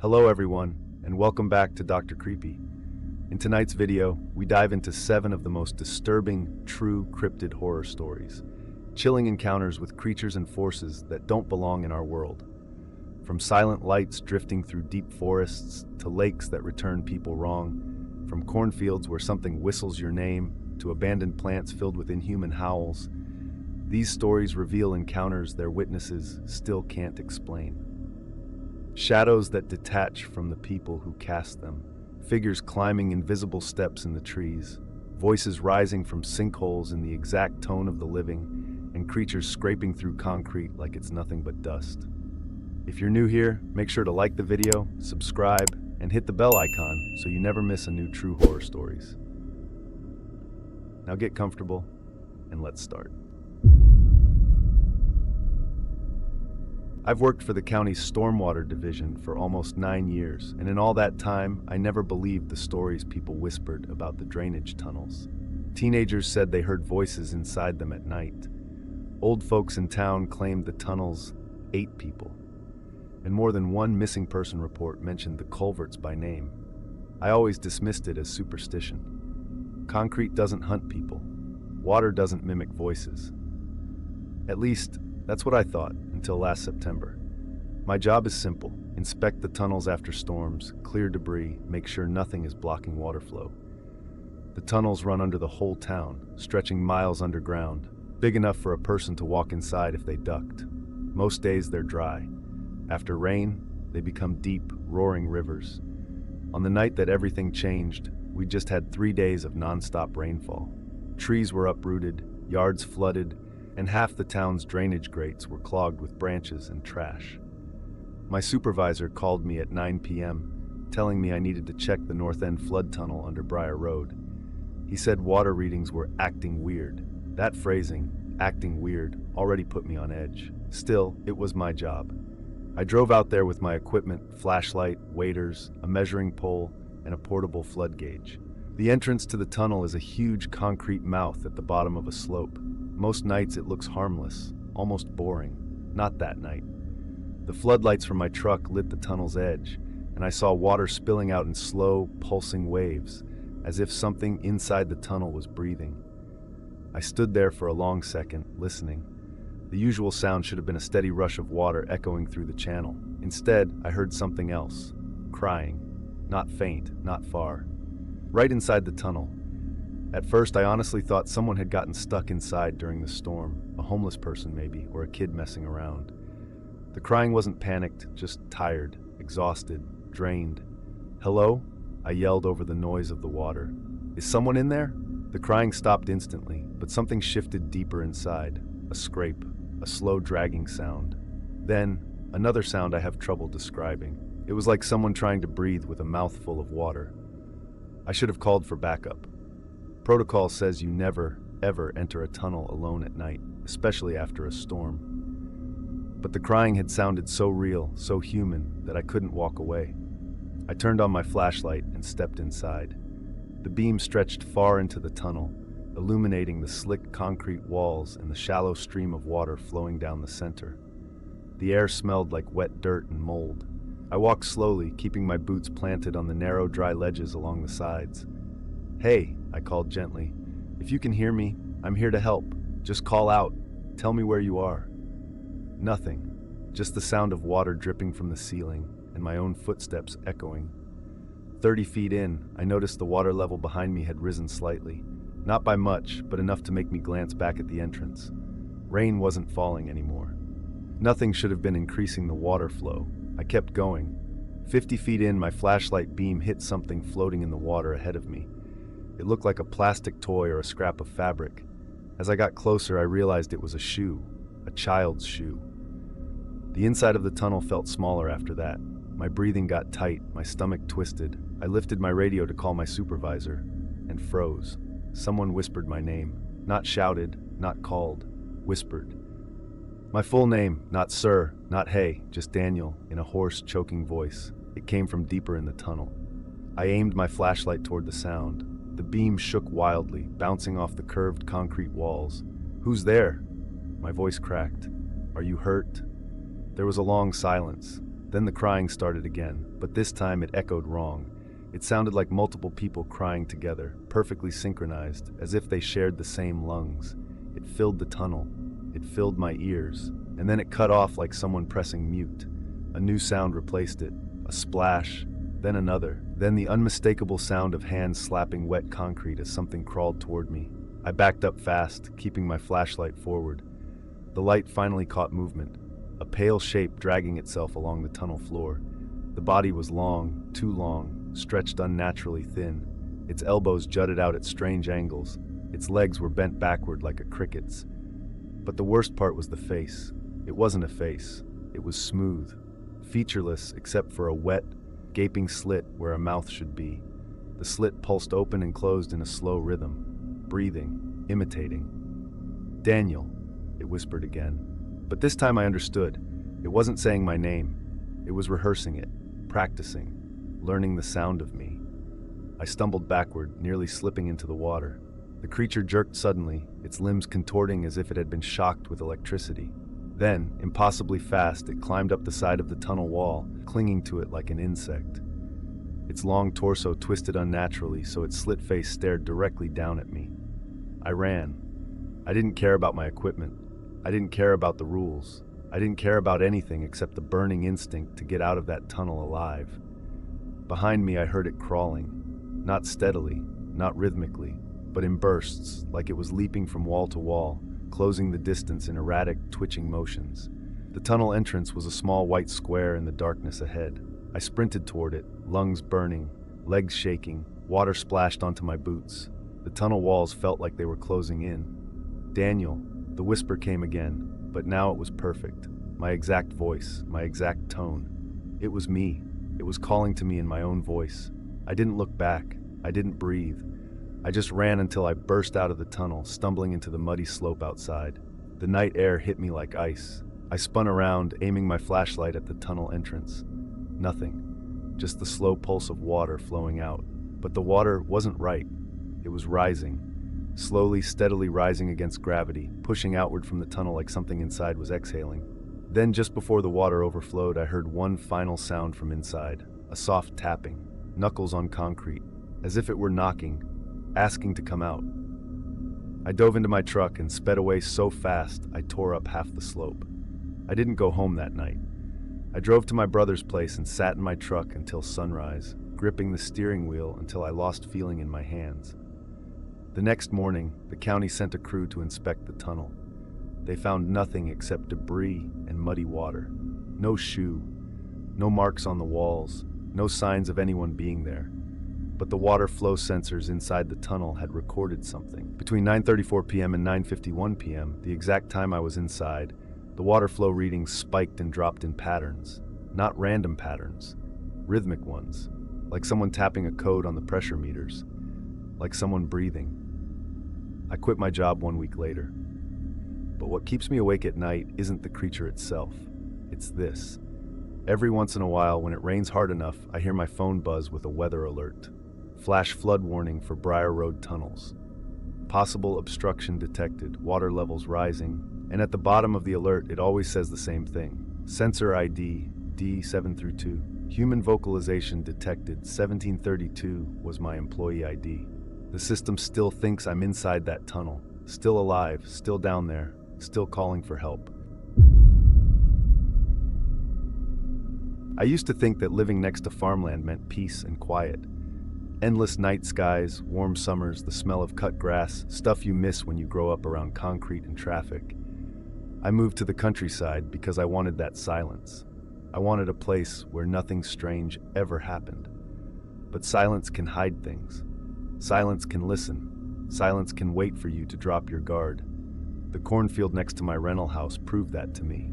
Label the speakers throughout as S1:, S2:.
S1: Hello everyone, and welcome back to Dr. Creepy. In tonight's video, we dive into 7 of the most disturbing, true cryptid horror stories. Chilling encounters with creatures and forces that don't belong in our world. From silent lights drifting through deep forests to lakes that return people wrong, from cornfields where something whistles your name to abandoned plants filled with inhuman howls, these stories reveal encounters their witnesses still can't explain. Shadows that detach from the people who cast them, figures climbing invisible steps in the trees, voices rising from sinkholes in the exact tone of the living, and creatures scraping through concrete like it's nothing but dust. If you're new here, make sure to like the video, subscribe, and hit the bell icon so you never miss a new true horror stories. Now get comfortable, and let's start. I've worked for the county's stormwater division for almost 9 years, and in all that time, I never believed the stories people whispered about the drainage tunnels. Teenagers said they heard voices inside them at night. Old folks in town claimed the tunnels ate people, and more than one missing person report mentioned the culverts by name. I always dismissed it as superstition. Concrete doesn't hunt people. Water doesn't mimic voices. At least, that's what I thought until last September. My job is simple: inspect the tunnels after storms, clear debris, make sure nothing is blocking water flow. The tunnels run under the whole town, stretching miles underground, big enough for a person to walk inside if they ducked. Most days they're dry. After rain, they become deep, roaring rivers. On the night that everything changed, we just had 3 days of non-stop rainfall. Trees were uprooted, yards flooded, and half the town's drainage grates were clogged with branches and trash. My supervisor called me at 9 p.m., telling me I needed to check the north end flood tunnel under Briar Road. He said water readings were acting weird. That phrasing, acting weird, already put me on edge. Still, it was my job. I drove out there with my equipment, flashlight, waders, a measuring pole, and a portable flood gauge. The entrance to the tunnel is a huge concrete mouth at the bottom of a slope. Most nights it looks harmless, almost boring. Not that night. The floodlights from my truck lit the tunnel's edge, and I saw water spilling out in slow, pulsing waves, as if something inside the tunnel was breathing. I stood there for a long second, listening. The usual sound should have been a steady rush of water echoing through the channel. Instead, I heard something else. Crying. Not faint, not far. Right inside the tunnel. At first, I honestly thought someone had gotten stuck inside during the storm, a homeless person maybe, or a kid messing around. The crying wasn't panicked, just tired, exhausted, drained. "Hello?" I yelled over the noise of the water. "Is someone in there?" The crying stopped instantly, but something shifted deeper inside. A scrape, a slow dragging sound. Then, another sound I have trouble describing. It was like someone trying to breathe with a mouthful of water. I should have called for backup. Protocol says you never, ever enter a tunnel alone at night, especially after a storm. But the crying had sounded so real, so human, that I couldn't walk away. I turned on my flashlight and stepped inside. The beam stretched far into the tunnel, illuminating the slick concrete walls and the shallow stream of water flowing down the center. The air smelled like wet dirt and mold. I walked slowly, keeping my boots planted on the narrow, dry ledges along the sides. "Hey," I called gently. "If you can hear me, I'm here to help. Just call out. Tell me where you are." Nothing. Just the sound of water dripping from the ceiling and my own footsteps echoing. 30 feet in, I noticed the water level behind me had risen slightly. Not by much, but enough to make me glance back at the entrance. Rain wasn't falling anymore. Nothing should have been increasing the water flow. I kept going. 50 feet in, my flashlight beam hit something floating in the water ahead of me. It looked like a plastic toy or a scrap of fabric. As I got closer, I realized it was a shoe, a child's shoe. The inside of the tunnel felt smaller after that. My breathing got tight, my stomach twisted. I lifted my radio to call my supervisor, and froze. Someone whispered my name. Not shouted, not called, whispered. My full name, not sir, not hey, just Daniel, in a hoarse, choking voice. It came from deeper in the tunnel. I aimed my flashlight toward the sound. The beam shook wildly, bouncing off the curved concrete walls. "Who's there?" My voice cracked. "Are you hurt?" There was a long silence. Then the crying started again, but this time it echoed wrong. It sounded like multiple people crying together, perfectly synchronized, as if they shared the same lungs. It filled the tunnel. It filled my ears, and then it cut off like someone pressing mute. A new sound replaced it, a splash, then another, then the unmistakable sound of hands slapping wet concrete as something crawled toward me. I backed up fast, keeping my flashlight forward. The light finally caught movement, a pale shape dragging itself along the tunnel floor. The body was long, too long, stretched unnaturally thin. Its elbows jutted out at strange angles. Its legs were bent backward like a cricket's. But the worst part was the face. It wasn't a face. It was smooth, featureless except for a wet, gaping slit where a mouth should be. The slit pulsed open and closed in a slow rhythm, breathing, imitating. "Daniel," it whispered again. But this time I understood. It wasn't saying my name. It was rehearsing it, practicing, learning the sound of me. I stumbled backward, nearly slipping into the water. The creature jerked suddenly, its limbs contorting as if it had been shocked with electricity. Then, impossibly fast, it climbed up the side of the tunnel wall, clinging to it like an insect. Its long torso twisted unnaturally, so its slit face stared directly down at me. I ran. I didn't care about my equipment. I didn't care about the rules. I didn't care about anything except the burning instinct to get out of that tunnel alive. Behind me, I heard it crawling. Not steadily, not rhythmically, but in bursts, like it was leaping from wall to wall, closing the distance in erratic, twitching motions. The tunnel entrance was a small white square in the darkness ahead. I sprinted toward it, lungs burning, legs shaking, water splashed onto my boots. The tunnel walls felt like they were closing in. "Daniel," the whisper came again, but now it was perfect. My exact voice, my exact tone. It was me. It was calling to me in my own voice. I didn't look back. I didn't breathe. I just ran until I burst out of the tunnel, stumbling into the muddy slope outside. The night air hit me like ice. I spun around, aiming my flashlight at the tunnel entrance. Nothing. Just the slow pulse of water flowing out. But the water wasn't right. It was rising. Slowly, steadily rising against gravity, pushing outward from the tunnel like something inside was exhaling. Then, just before the water overflowed, I heard one final sound from inside. A soft tapping, knuckles on concrete, as if it were knocking, asking to come out. I dove into my truck and sped away so fast I tore up half the slope. I didn't go home that night. I drove to my brother's place and sat in my truck until sunrise, gripping the steering wheel until I lost feeling in my hands. The next morning, the county sent a crew to inspect the tunnel. They found nothing except debris and muddy water. No shoe, no marks on the walls, no signs of anyone being there. But the water flow sensors inside the tunnel had recorded something. Between 9:34 p.m. and 9:51 p.m., the exact time I was inside, the water flow readings spiked and dropped in patterns. Not random patterns, rhythmic ones, like someone tapping a code on the pressure meters, like someone breathing. I quit my job 1 week later. But what keeps me awake at night isn't the creature itself. It's this. Every once in a while, when it rains hard enough, I hear my phone buzz with a weather alert. Flash flood warning for Briar Road tunnels. Possible obstruction detected, water levels rising, and at the bottom of the alert it always says the same thing. Sensor ID D7-2. Human vocalization detected 1732 was my employee ID. The system still thinks I'm inside that tunnel, still alive, still down there, still calling for help. I used to think that living next to farmland meant peace and quiet. Endless night skies, warm summers, the smell of cut grass, stuff you miss when you grow up around concrete and traffic. I moved to the countryside because I wanted that silence. I wanted a place where nothing strange ever happened. But silence can hide things. Silence can listen. Silence can wait for you to drop your guard. The cornfield next to my rental house proved that to me.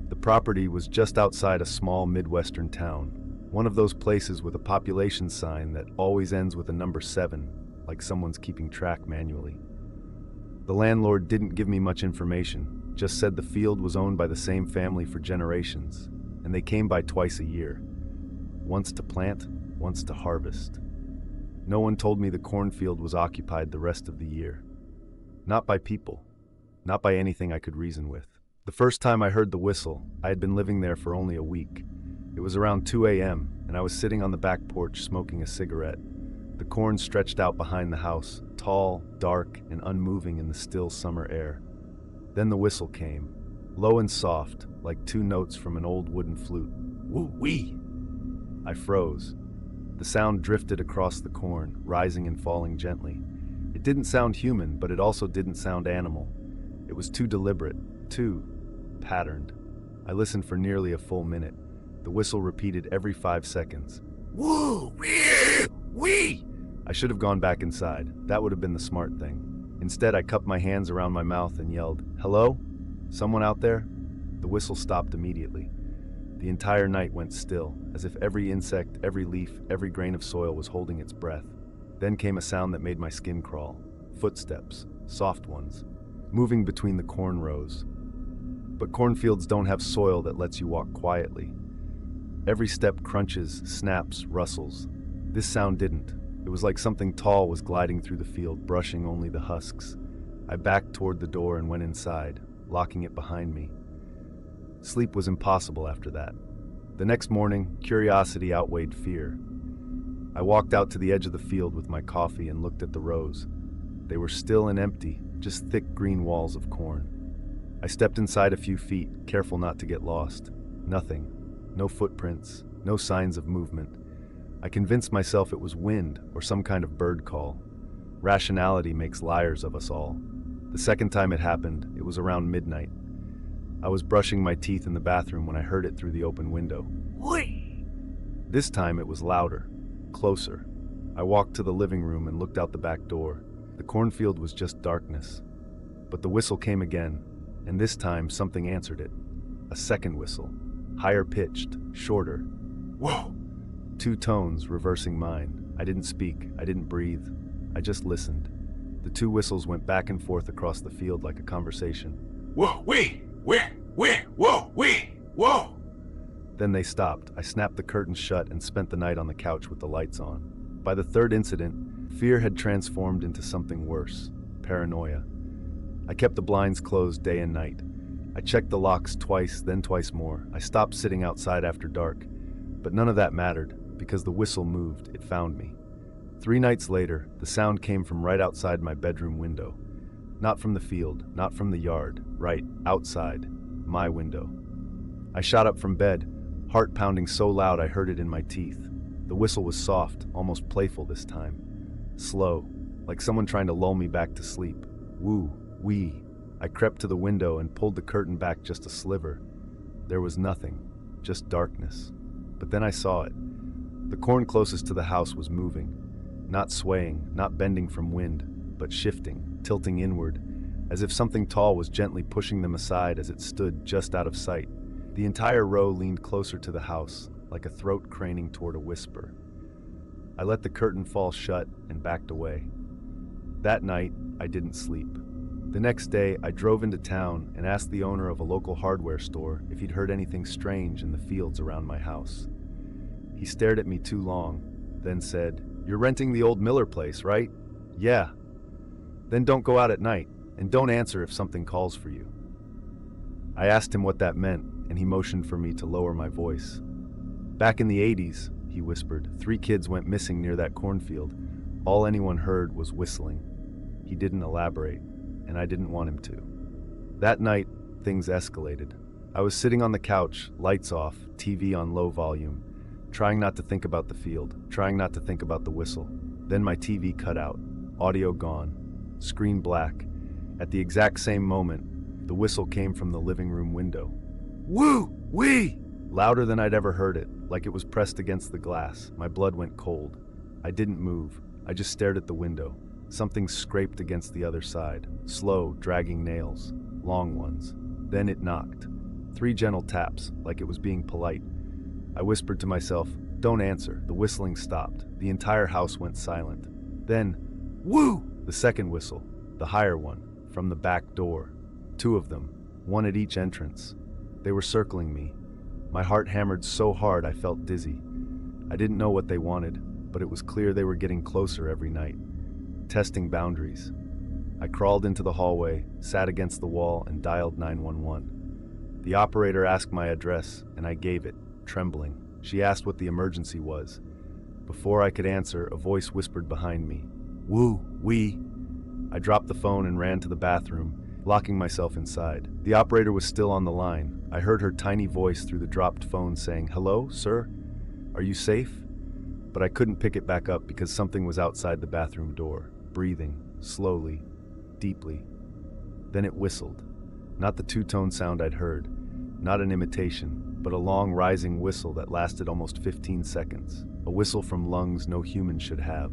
S1: The property was just outside a small Midwestern town. One of those places with a population sign that always ends with a number 7, like someone's keeping track manually. The landlord didn't give me much information, just said the field was owned by the same family for generations, and they came by twice a year. Once to plant, once to harvest. No one told me the cornfield was occupied the rest of the year. Not by people, not by anything I could reason with. The first time I heard the whistle, I had been living there for only a week. It was around 2 a.m., and I was sitting on the back porch smoking a cigarette. The corn stretched out behind the house, tall, dark, and unmoving in the still summer air. Then the whistle came, low and soft, like two notes from an old wooden flute. Woo-wee! I froze. The sound drifted across the corn, rising and falling gently. It didn't sound human, but it also didn't sound animal. It was too deliberate, too patterned. I listened for nearly a full minute. The whistle repeated every 5 seconds. Woo-wee! I should have gone back inside. That would have been the smart thing. Instead, I cupped my hands around my mouth and yelled, "Hello? Someone out there?" The whistle stopped immediately. The entire night went still, as if every insect, every leaf, every grain of soil was holding its breath. Then came a sound that made my skin crawl. Footsteps, soft ones, moving between the corn rows. But cornfields don't have soil that lets you walk quietly. Every step crunches, snaps, rustles. This sound didn't. It was like something tall was gliding through the field, brushing only the husks. I backed toward the door and went inside, locking it behind me. Sleep was impossible after that. The next morning, curiosity outweighed fear. I walked out to the edge of the field with my coffee and looked at the rows. They were still and empty, just thick green walls of corn. I stepped inside a few feet, careful not to get lost. Nothing. No footprints, no signs of movement. I convinced myself it was wind or some kind of bird call. Rationality makes liars of us all. The second time it happened, it was around midnight. I was brushing my teeth in the bathroom when I heard it through the open window. Whee! This time it was louder, closer. I walked to the living room and looked out the back door. The cornfield was just darkness. But the whistle came again, and this time something answered it. A second whistle, higher pitched, shorter. Whoa! 2 tones reversing mine. I didn't speak, I didn't breathe. I just listened. The 2 whistles went back and forth across the field like a conversation. Whoa, wee! Whoa, wee! Whoa! Then they stopped. I snapped the curtains shut and spent the night on the couch with the lights on. By the third incident, fear had transformed into something worse, paranoia. I kept the blinds closed day and night. I checked the locks twice, then twice more. I stopped sitting outside after dark. But none of that mattered, because the whistle moved, it found me. 3 nights later, the sound came from right outside my bedroom window. Not from the field, not from the yard, right outside, my window. I shot up from bed, heart pounding so loud I heard it in my teeth. The whistle was soft, almost playful this time. Slow, like someone trying to lull me back to sleep. Woo, wee. I crept to the window and pulled the curtain back just a sliver. There was nothing, just darkness. But then I saw it. The corn closest to the house was moving, not swaying, not bending from wind, but shifting, tilting inward, as if something tall was gently pushing them aside as it stood just out of sight. The entire row leaned closer to the house, like a throat craning toward a whisper. I let the curtain fall shut and backed away. That night, I didn't sleep. The next day, I drove into town and asked the owner of a local hardware store if he'd heard anything strange in the fields around my house. He stared at me too long, then said, "You're renting the old Miller place, right?" "Yeah." "Then don't go out at night, and don't answer if something calls for you." I asked him what that meant, and he motioned for me to lower my voice. "Back in the 80s, he whispered, 3 kids went missing near that cornfield. All anyone heard was whistling." He didn't elaborate, and I didn't want him to. That night, things escalated. I was sitting on the couch, lights off, TV on low volume, trying not to think about the field, trying not to think about the whistle. Then my TV cut out, audio gone, screen black. At the exact same moment, the whistle came from the living room window. Woo-wee! Louder than I'd ever heard it, like it was pressed against the glass. My blood went cold. I didn't move. I just stared at the window. Something scraped against the other side, slow, dragging nails, long ones. Then it knocked. 3 gentle taps, like it was being polite. I whispered to myself, "Don't answer." The whistling stopped. The entire house went silent. Then, whoo! The second whistle, the higher one, from the back door. 2 of them, one at each entrance. They were circling me. My heart hammered so hard I felt dizzy. I didn't know what they wanted, but it was clear they were getting closer every night, testing boundaries. I crawled into the hallway, sat against the wall, and dialed 911. The operator asked my address, and I gave it, trembling. She asked what the emergency was. Before I could answer, a voice whispered behind me, "Woo, we." I dropped the phone and ran to the bathroom, locking myself inside. The operator was still on the line. I heard her tiny voice through the dropped phone saying, "Hello, sir? Are you safe?" But I couldn't pick it back up because something was outside the bathroom door, breathing, slowly, deeply. Then it whistled. Not the two-tone sound I'd heard, not an imitation, but a long rising whistle that lasted almost 15 seconds. A whistle from lungs no human should have.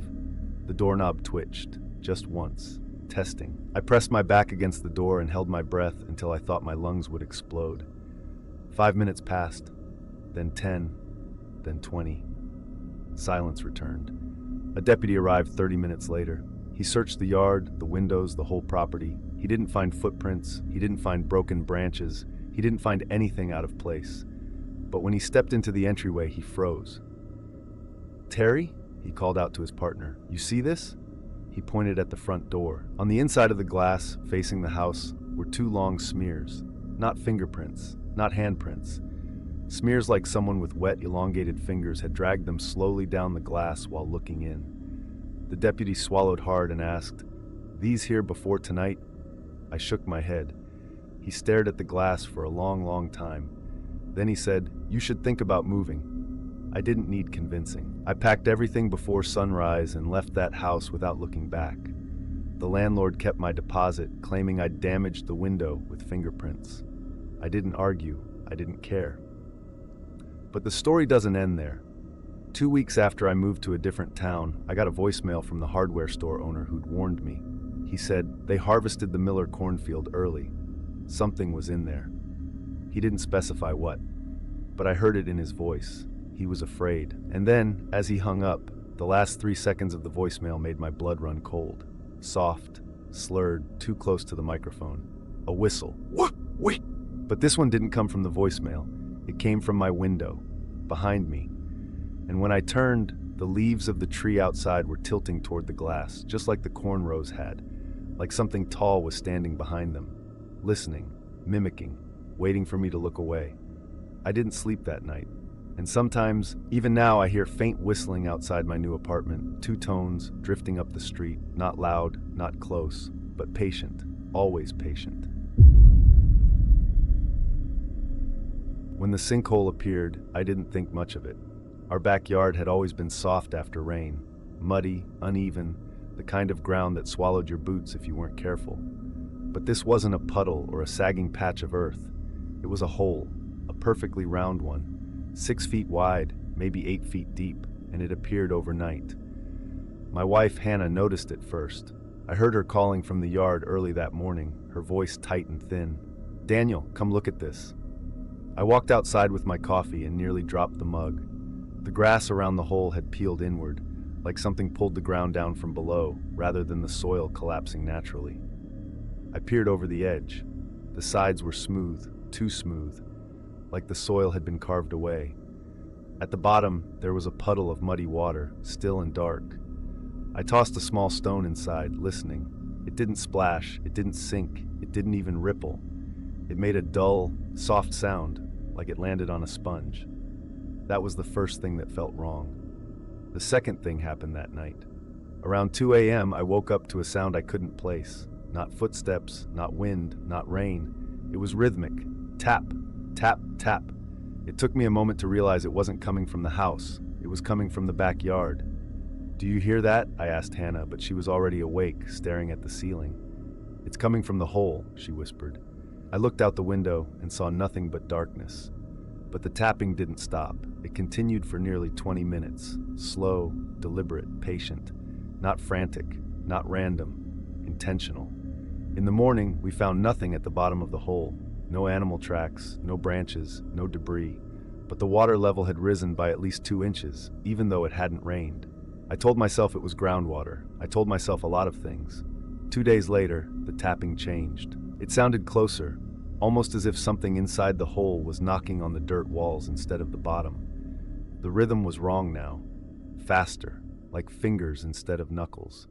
S1: The doorknob twitched, just once. Testing. I pressed my back against the door and held my breath until I thought my lungs would explode. 5 minutes passed, then 10, then 20. Silence returned. A deputy arrived 30 minutes later. He searched the yard, the windows, the whole property. He didn't find footprints. He didn't find broken branches. He didn't find anything out of place. But when he stepped into the entryway, he froze. "Terry?" he called out to his partner. "You see this?" He pointed at the front door. On the inside of the glass, facing the house, were 2 long smears. Not fingerprints, not handprints. Smears like someone with wet, elongated fingers had dragged them slowly down the glass while looking in. The deputy swallowed hard and asked, "These here before tonight?" I shook my head. He stared at the glass for a long, long time. Then he said, "You should think about moving." I didn't need convincing. I packed everything before sunrise and left that house without looking back. The landlord kept my deposit, claiming I'd damaged the window with fingerprints. I didn't argue. I didn't care. But the story doesn't end there. 2 weeks after I moved to a different town, I got a voicemail from the hardware store owner who'd warned me. He said they harvested the Miller cornfield early. Something was in there. He didn't specify what, but I heard it in his voice. He was afraid. And then, as he hung up, the last 3 seconds of the voicemail made my blood run cold. Soft, slurred, too close to the microphone. A whistle. Wait! But this one didn't come from the voicemail. It came from my window, behind me. And when I turned, the leaves of the tree outside were tilting toward the glass, just like the corn rows had, like something tall was standing behind them, listening, mimicking, waiting for me to look away. I didn't sleep that night. And sometimes, even now, I hear faint whistling outside my new apartment, 2 tones drifting up the street, not loud, not close, but patient, always patient. When the sinkhole appeared, I didn't think much of it. Our backyard had always been soft after rain, muddy, uneven, the kind of ground that swallowed your boots if you weren't careful. But this wasn't a puddle or a sagging patch of earth. It was a hole, a perfectly round one. 6 feet wide, maybe 8 feet deep, and it appeared overnight. My wife, Hannah, noticed it first. I heard her calling from the yard early that morning, her voice tight and thin. "Daniel, come look at this." I walked outside with my coffee and nearly dropped the mug. The grass around the hole had peeled inward, like something pulled the ground down from below, rather than the soil collapsing naturally. I peered over the edge. The sides were smooth, too smooth, like the soil had been carved away. At the bottom, there was a puddle of muddy water, still and dark. I tossed a small stone inside, listening. It didn't splash, it didn't sink, it didn't even ripple. It made a dull, soft sound, like it landed on a sponge. That was the first thing that felt wrong. The second thing happened that night. Around 2 a.m., I woke up to a sound I couldn't place. Not footsteps, not wind, not rain. It was rhythmic. Tap, tap, tap. It took me a moment to realize it wasn't coming from the house. It was coming from the backyard. "Do you hear that?" I asked Hannah, but she was already awake, staring at the ceiling. "It's coming from the hole," she whispered. I looked out the window and saw nothing but darkness. But the tapping didn't stop. It continued for nearly 20 minutes. Slow, deliberate, patient. Not frantic, not random, intentional. In the morning, we found nothing at the bottom of the hole. No animal tracks, no branches, no debris. But the water level had risen by at least 2 inches, even though it hadn't rained. I told myself it was groundwater. I told myself a lot of things. 2 days later, the tapping changed. It sounded closer, almost as if something inside the hole was knocking on the dirt walls instead of the bottom. The rhythm was wrong now. Faster, like fingers instead of knuckles.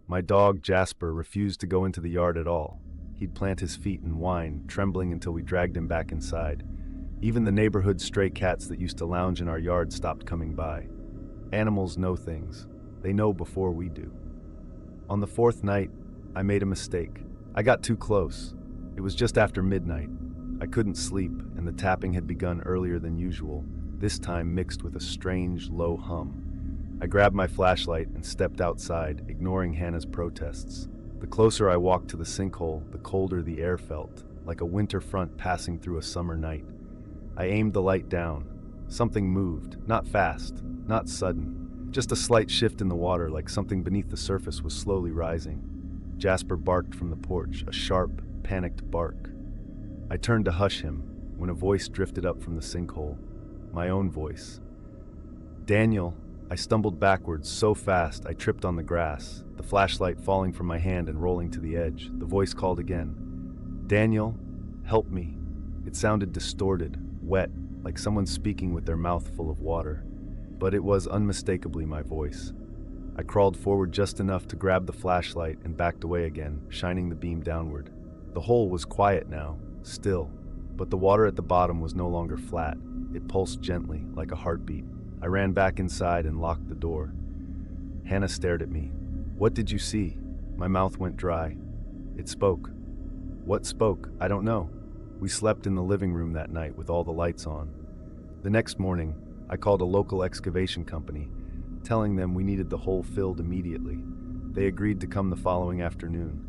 S1: My dog, Jasper, refused to go into the yard at all. He'd plant his feet and whine, trembling until we dragged him back inside. Even the neighborhood stray cats that used to lounge in our yard stopped coming by. Animals know things. They know before we do. On the fourth night, I made a mistake. I got too close. It was just after midnight. I couldn't sleep, and the tapping had begun earlier than usual, this time mixed with a strange, low hum. I grabbed my flashlight and stepped outside, ignoring Hannah's protests. The closer I walked to the sinkhole, the colder the air felt, like a winter front passing through a summer night. I aimed the light down. Something moved, not fast, not sudden. Just a slight shift in the water, like something beneath the surface was slowly rising. Jasper barked from the porch, a sharp, panicked bark. I turned to hush him when a voice drifted up from the sinkhole. My own voice. "Daniel." I stumbled backwards so fast I tripped on the grass, the flashlight falling from my hand and rolling to the edge. The voice called again. "Daniel, help me." It sounded distorted, wet, like someone speaking with their mouth full of water. But it was unmistakably my voice. I crawled forward just enough to grab the flashlight and backed away again, shining the beam downward. The hole was quiet now, still, but the water at the bottom was no longer flat. It pulsed gently, like a heartbeat. I ran back inside and locked the door. Hannah stared at me. "What did you see?" My mouth went dry. It spoke. What spoke? I don't know. We slept in the living room that night with all the lights on. The next morning, I called a local excavation company, telling them we needed the hole filled immediately. They agreed to come the following afternoon,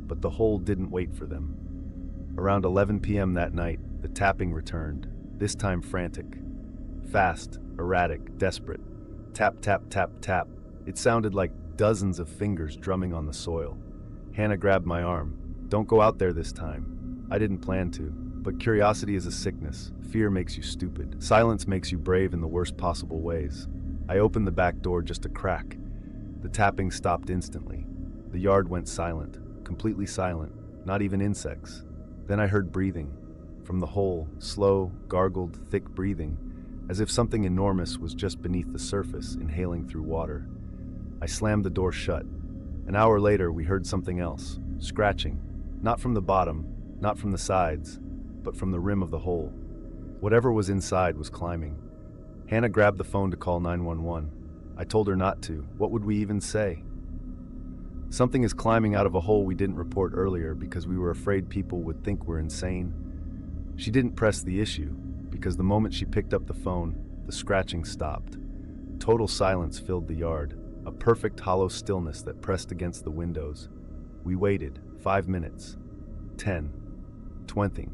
S1: but the hole didn't wait for them. Around 11 p.m. that night, the tapping returned, this time frantic. Fast, erratic, desperate. Tap, tap, tap, tap. It sounded like dozens of fingers drumming on the soil. Hannah grabbed my arm. "Don't go out there this time." I didn't plan to, but curiosity is a sickness. Fear makes you stupid. Silence makes you brave in the worst possible ways. I opened the back door just a crack. The tapping stopped instantly. The yard went silent, completely silent, not even insects. Then I heard breathing. From the hole, slow, gargled, thick breathing, as if something enormous was just beneath the surface, inhaling through water. I slammed the door shut. An hour later, we heard something else, scratching. Not from the bottom, not from the sides, but from the rim of the hole. Whatever was inside was climbing. Hannah grabbed the phone to call 911. I told her not to. What would we even say? Something is climbing out of a hole we didn't report earlier because we were afraid people would think we're insane. She didn't press the issue, because the moment she picked up the phone, the scratching stopped. Total silence filled the yard, a perfect hollow stillness that pressed against the windows. We waited, 5 minutes, 10, 20.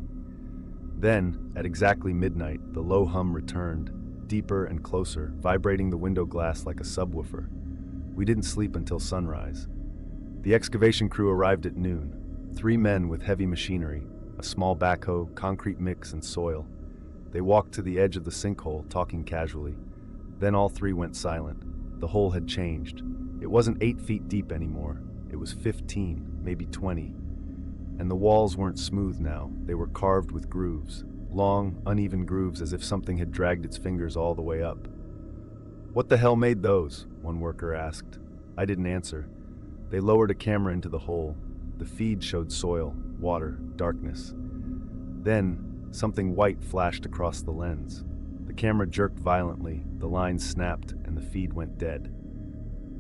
S1: Then, at exactly midnight, the low hum returned, deeper and closer, vibrating the window glass like a subwoofer. We didn't sleep until sunrise. The excavation crew arrived at noon. 3 men with heavy machinery, a small backhoe, concrete mix, and soil. They walked to the edge of the sinkhole, talking casually. Then all 3 went silent. The hole had changed. It wasn't 8 feet deep anymore. It was 15, maybe 20. And the walls weren't smooth now. They were carved with grooves. Long, uneven grooves as if something had dragged its fingers all the way up. "What the hell made those?" one worker asked. I didn't answer. They lowered a camera into the hole. The feed showed soil, water, darkness. Then, something white flashed across the lens. The camera jerked violently, the lines snapped, and the feed went dead.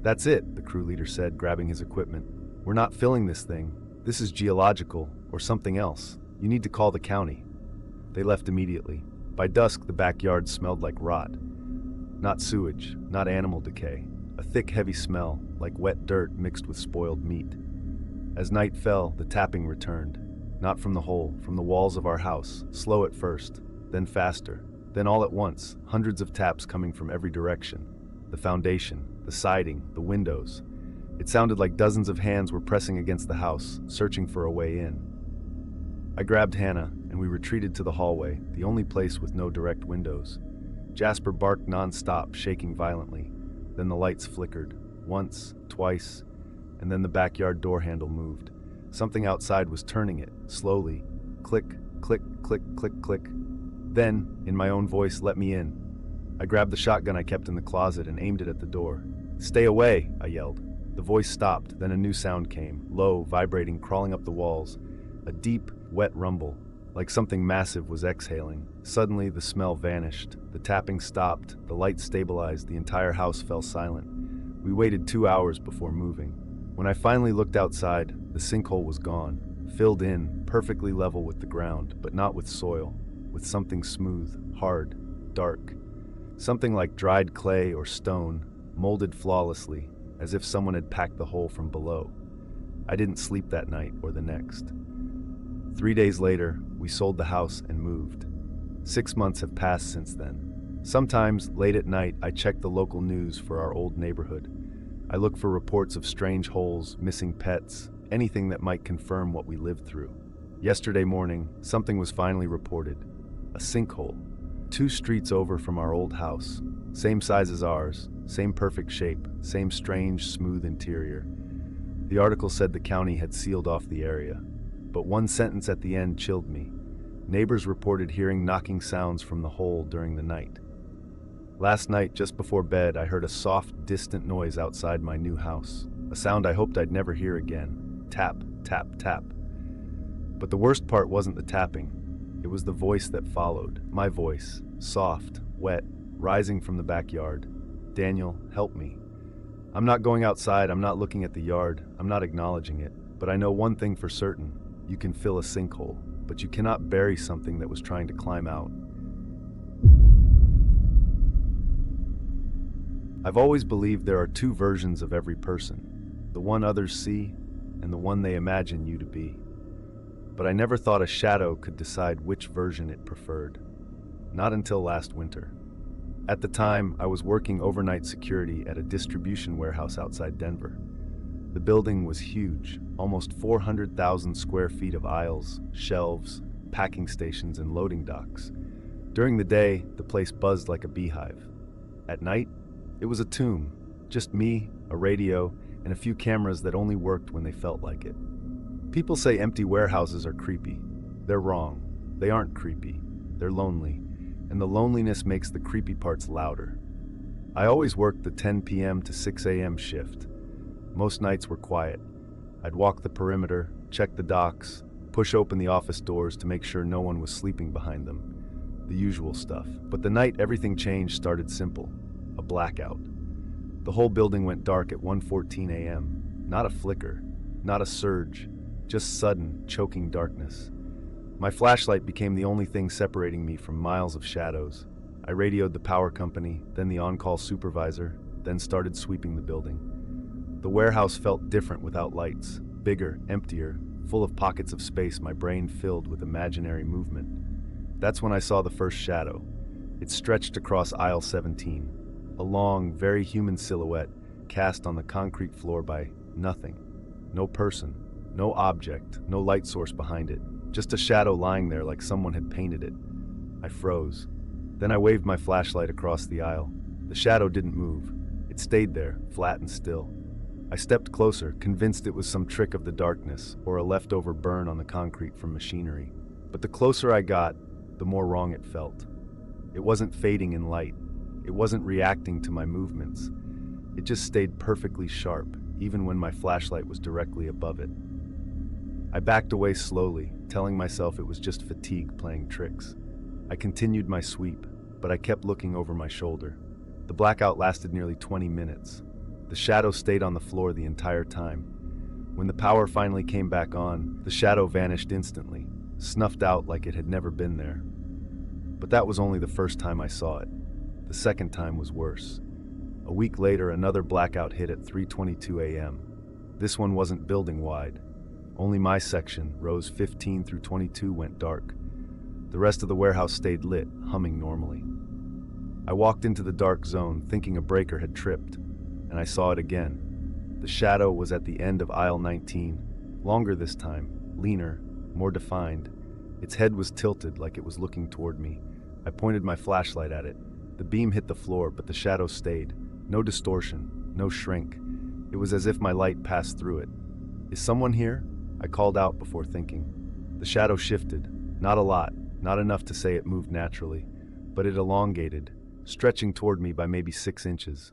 S1: "That's it," the crew leader said, grabbing his equipment. "We're not filling this thing. This is geological, or something else. You need to call the county." They left immediately. By dusk, the backyard smelled like rot. Not sewage, not animal decay. A thick, heavy smell, like wet dirt mixed with spoiled meat. As night fell, the tapping returned. Not from the hole, from the walls of our house, slow at first, then faster, then all at once, hundreds of taps coming from every direction. The foundation, the siding, the windows. It sounded like dozens of hands were pressing against the house, searching for a way in. I grabbed Hannah, and we retreated to the hallway, the only place with no direct windows. Jasper barked non-stop, shaking violently. Then the lights flickered, once, twice, and then the backyard door handle moved. Something outside was turning it, slowly. Click, click, click, click, click. Then, in my own voice, "Let me in." I grabbed the shotgun I kept in the closet and aimed it at the door. "Stay away," I yelled. The voice stopped, then a new sound came, low, vibrating, crawling up the walls. A deep, wet rumble, like something massive was exhaling. Suddenly, the smell vanished. The tapping stopped, the light stabilized, the entire house fell silent. We waited 2 hours before moving. When I finally looked outside, the sinkhole was gone, filled in, perfectly level with the ground, but not with soil, with something smooth, hard, dark. Something like dried clay or stone, molded flawlessly, as if someone had packed the hole from below. I didn't sleep that night or the next. 3 days later, we sold the house and moved. 6 months have passed since then. Sometimes, late at night, I check the local news for our old neighborhood. I look for reports of strange holes, missing pets, anything that might confirm what we lived through. Yesterday morning, something was finally reported. A sinkhole. 2 streets over from our old house. Same size as ours, same perfect shape, same strange, smooth interior. The article said the county had sealed off the area. But one sentence at the end chilled me. Neighbors reported hearing knocking sounds from the hole during the night. Last night, just before bed, I heard a soft, distant noise outside my new house. A sound I hoped I'd never hear again. Tap, tap, tap. But the worst part wasn't the tapping. It was the voice that followed. My voice, soft, wet, rising from the backyard. Daniel, help me. I'm not going outside, I'm not looking at the yard, I'm not acknowledging it. But I know one thing for certain. You can fill a sinkhole, but you cannot bury something that was trying to climb out. I've always believed there are 2 versions of every person, the one others see and the one they imagine you to be. But I never thought a shadow could decide which version it preferred. Not until last winter. At the time, I was working overnight security at a distribution warehouse outside Denver. The building was huge, almost 400,000 square feet of aisles, shelves, packing stations, and loading docks. During the day, the place buzzed like a beehive. At night, it was a tomb, just me, a radio, and a few cameras that only worked when they felt like it. People say empty warehouses are creepy. They're wrong. They aren't creepy. They're lonely, and the loneliness makes the creepy parts louder. I always worked the 10 p.m. to 6 a.m. shift. Most nights were quiet. I'd walk the perimeter, check the docks, push open the office doors to make sure no one was sleeping behind them. The usual stuff. But the night everything changed started simple. A blackout. The whole building went dark at 1:14 a.m. Not a flicker, not a surge, just sudden, choking darkness. My flashlight became the only thing separating me from miles of shadows. I radioed the power company, then the on-call supervisor, then started sweeping the building. The warehouse felt different without lights, bigger, emptier, full of pockets of space my brain filled with imaginary movement. That's when I saw the first shadow. It stretched across aisle 17, a long, very human silhouette cast on the concrete floor by nothing. No person, no object, no light source behind it, just a shadow lying there like someone had painted it. I froze. Then I waved my flashlight across the aisle. The shadow didn't move. It stayed there, flat and still. I stepped closer, convinced it was some trick of the darkness or a leftover burn on the concrete from machinery. But the closer I got, the more wrong it felt. It wasn't fading in light. It wasn't reacting to my movements. It just stayed perfectly sharp, even when my flashlight was directly above it. I backed away slowly, telling myself it was just fatigue playing tricks. I continued my sweep, but I kept looking over my shoulder. The blackout lasted nearly 20 minutes. The shadow stayed on the floor the entire time. When the power finally came back on, the shadow vanished instantly, snuffed out like it had never been there. But that was only the first time I saw it. The second time was worse. A week later, another blackout hit at 3:22 a.m. This one wasn't building-wide. Only my section, rows 15 through 22, went dark. The rest of the warehouse stayed lit, humming normally. I walked into the dark zone, thinking a breaker had tripped, and I saw it again. The shadow was at the end of aisle 19, longer this time, leaner, more defined. Its head was tilted like it was looking toward me. I pointed my flashlight at it. The beam hit the floor, but the shadow stayed. No distortion, no shrink. It was as if my light passed through it. Is someone here? I called out before thinking. The shadow shifted. Not a lot, not enough to say it moved naturally, but it elongated, stretching toward me by maybe 6 inches.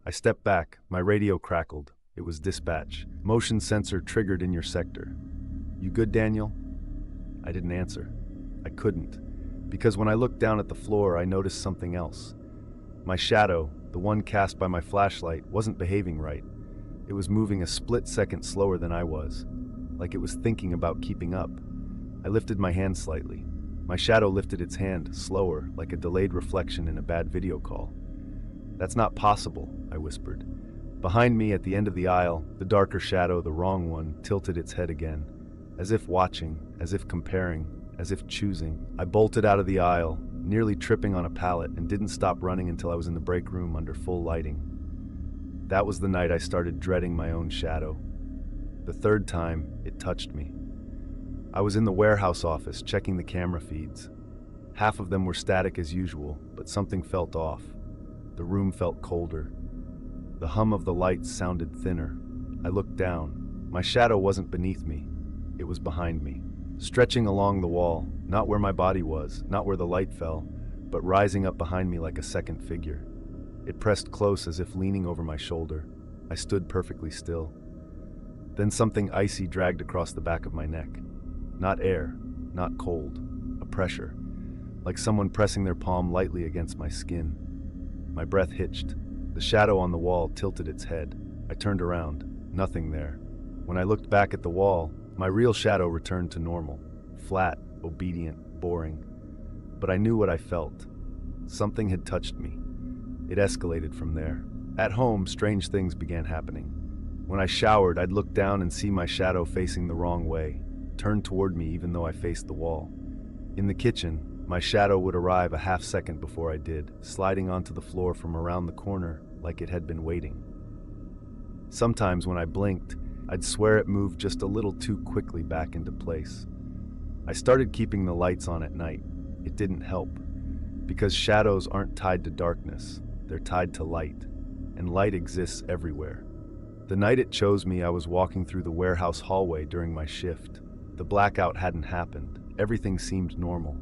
S1: I stepped back, my radio crackled. It was dispatch. Motion sensor triggered in your sector. You good, Daniel? I didn't answer. I couldn't. Because when I looked down at the floor, I noticed something else. My shadow, the one cast by my flashlight, wasn't behaving right. It was moving a split second slower than I was, like it was thinking about keeping up. I lifted my hand slightly. My shadow lifted its hand, slower, like a delayed reflection in a bad video call. "That's not possible," I whispered. Behind me, at the end of the aisle, the darker shadow, the wrong one, tilted its head again, as if watching, as if comparing, as if choosing. I bolted out of the aisle, nearly tripping on a pallet, and didn't stop running until I was in the break room under full lighting. That was the night I started dreading my own shadow. The third time, it touched me. I was in the warehouse office, checking the camera feeds. Half of them were static as usual, but something felt off. The room felt colder. The hum of the lights sounded thinner. I looked down. My shadow wasn't beneath me. It was behind me, stretching along the wall, not where my body was, not where the light fell, but rising up behind me like a second figure. It pressed close as if leaning over my shoulder. I stood perfectly still. Then something icy dragged across the back of my neck. Not air, not cold, a pressure, like someone pressing their palm lightly against my skin. My breath hitched. The shadow on the wall tilted its head. I turned around. Nothing there. When I looked back at the wall, my real shadow returned to normal. Flat, obedient, boring. But I knew what I felt. Something had touched me. It escalated from there. At home, strange things began happening. When I showered, I'd look down and see my shadow facing the wrong way, turned toward me even though I faced the wall. In the kitchen, my shadow would arrive a half second before I did, sliding onto the floor from around the corner like it had been waiting. Sometimes when I blinked, I'd swear it moved just a little too quickly back into place. I started keeping the lights on at night. It didn't help, because shadows aren't tied to darkness, they're tied to light, and light exists everywhere. The night it chose me, I was walking through the warehouse hallway during my shift. The blackout hadn't happened. Everything seemed normal.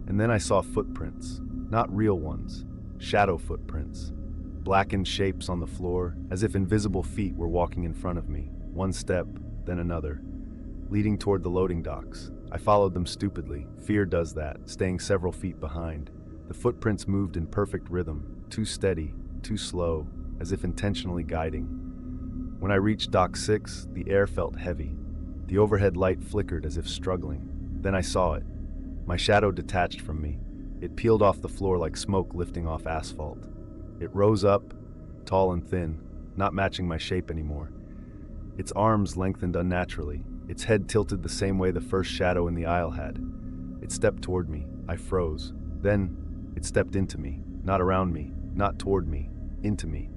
S1: And then I saw footprints, not real ones, shadow footprints. Blackened shapes on the floor, as if invisible feet were walking in front of me, one step, then another, leading toward the loading docks. I followed them stupidly. Fear does that, staying several feet behind. The footprints moved in perfect rhythm, too steady, too slow, as if intentionally guiding. When I reached Dock 6, the air felt heavy. The overhead light flickered as if struggling. Then I saw it. My shadow detached from me. It peeled off the floor like smoke lifting off asphalt. It rose up, tall and thin, not matching my shape anymore. Its arms lengthened unnaturally. Its head tilted the same way the first shadow in the aisle had. It stepped toward me. I froze. Then, it stepped into me. Not around me, not toward me, into me.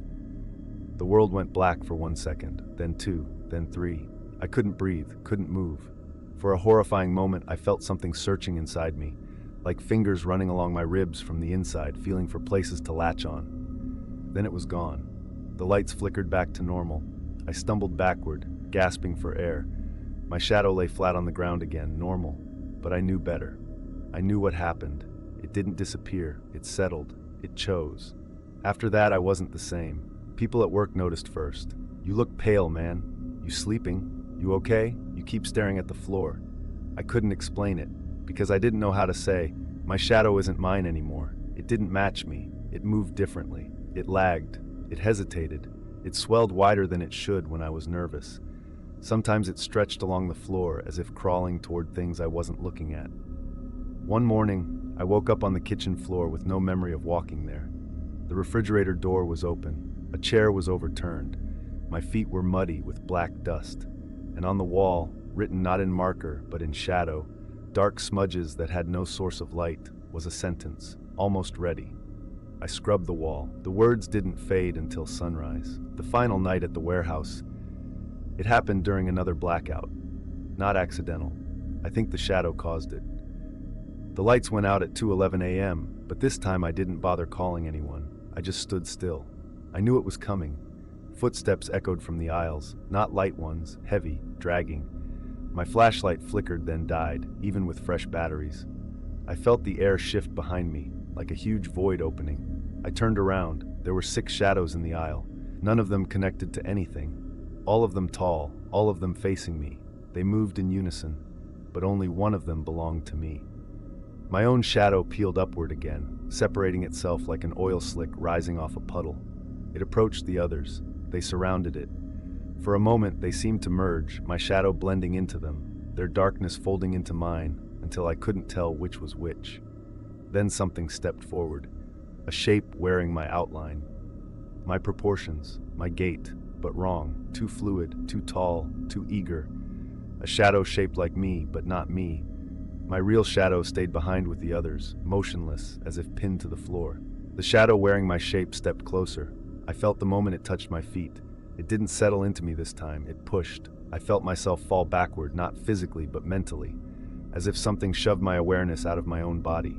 S1: The world went black for 1 second, then 2, then 3. I couldn't breathe, couldn't move. For a horrifying moment, I felt something searching inside me, like fingers running along my ribs from the inside, feeling for places to latch on. Then it was gone. The lights flickered back to normal. I stumbled backward, gasping for air. My shadow lay flat on the ground again, normal. But I knew better. I knew what happened. It didn't disappear. It settled. It chose. After that, I wasn't the same. People at work noticed first. "You look pale, man. You sleeping? You okay? You keep staring at the floor." I couldn't explain it, because I didn't know how to say, "My shadow isn't mine anymore." It didn't match me. It moved differently. It lagged. It hesitated. It swelled wider than it should when I was nervous. Sometimes it stretched along the floor as if crawling toward things I wasn't looking at. One morning, I woke up on the kitchen floor with no memory of walking there. The refrigerator door was open. A chair was overturned. My feet were muddy with black dust. And on the wall, written not in marker but in shadow, dark smudges that had no source of light, was a sentence, almost ready. I scrubbed the wall. The words didn't fade until sunrise. The final night at the warehouse. It happened during another blackout. Not accidental. I think the shadow caused it. The lights went out at 2:11 a.m., but this time I didn't bother calling anyone. I just stood still. I knew it was coming. Footsteps echoed from the aisles, not light ones, heavy, dragging. My flashlight flickered, then died, even with fresh batteries. I felt the air shift behind me, like a huge void opening. I turned around. There were 6 shadows in the aisle, none of them connected to anything. All of them tall, all of them facing me. They moved in unison, but only one of them belonged to me. My own shadow peeled upward again, separating itself like an oil slick rising off a puddle. It approached the others. They surrounded it. For a moment, they seemed to merge, my shadow blending into them, their darkness folding into mine, until I couldn't tell which was which. Then something stepped forward, a shape wearing my outline. My proportions, my gait, but wrong, too fluid, too tall, too eager. A shadow shaped like me, but not me. My real shadow stayed behind with the others, motionless, as if pinned to the floor. The shadow wearing my shape stepped closer. I felt the moment it touched my feet. It didn't settle into me this time, it pushed. I felt myself fall backward, not physically, but mentally, as if something shoved my awareness out of my own body.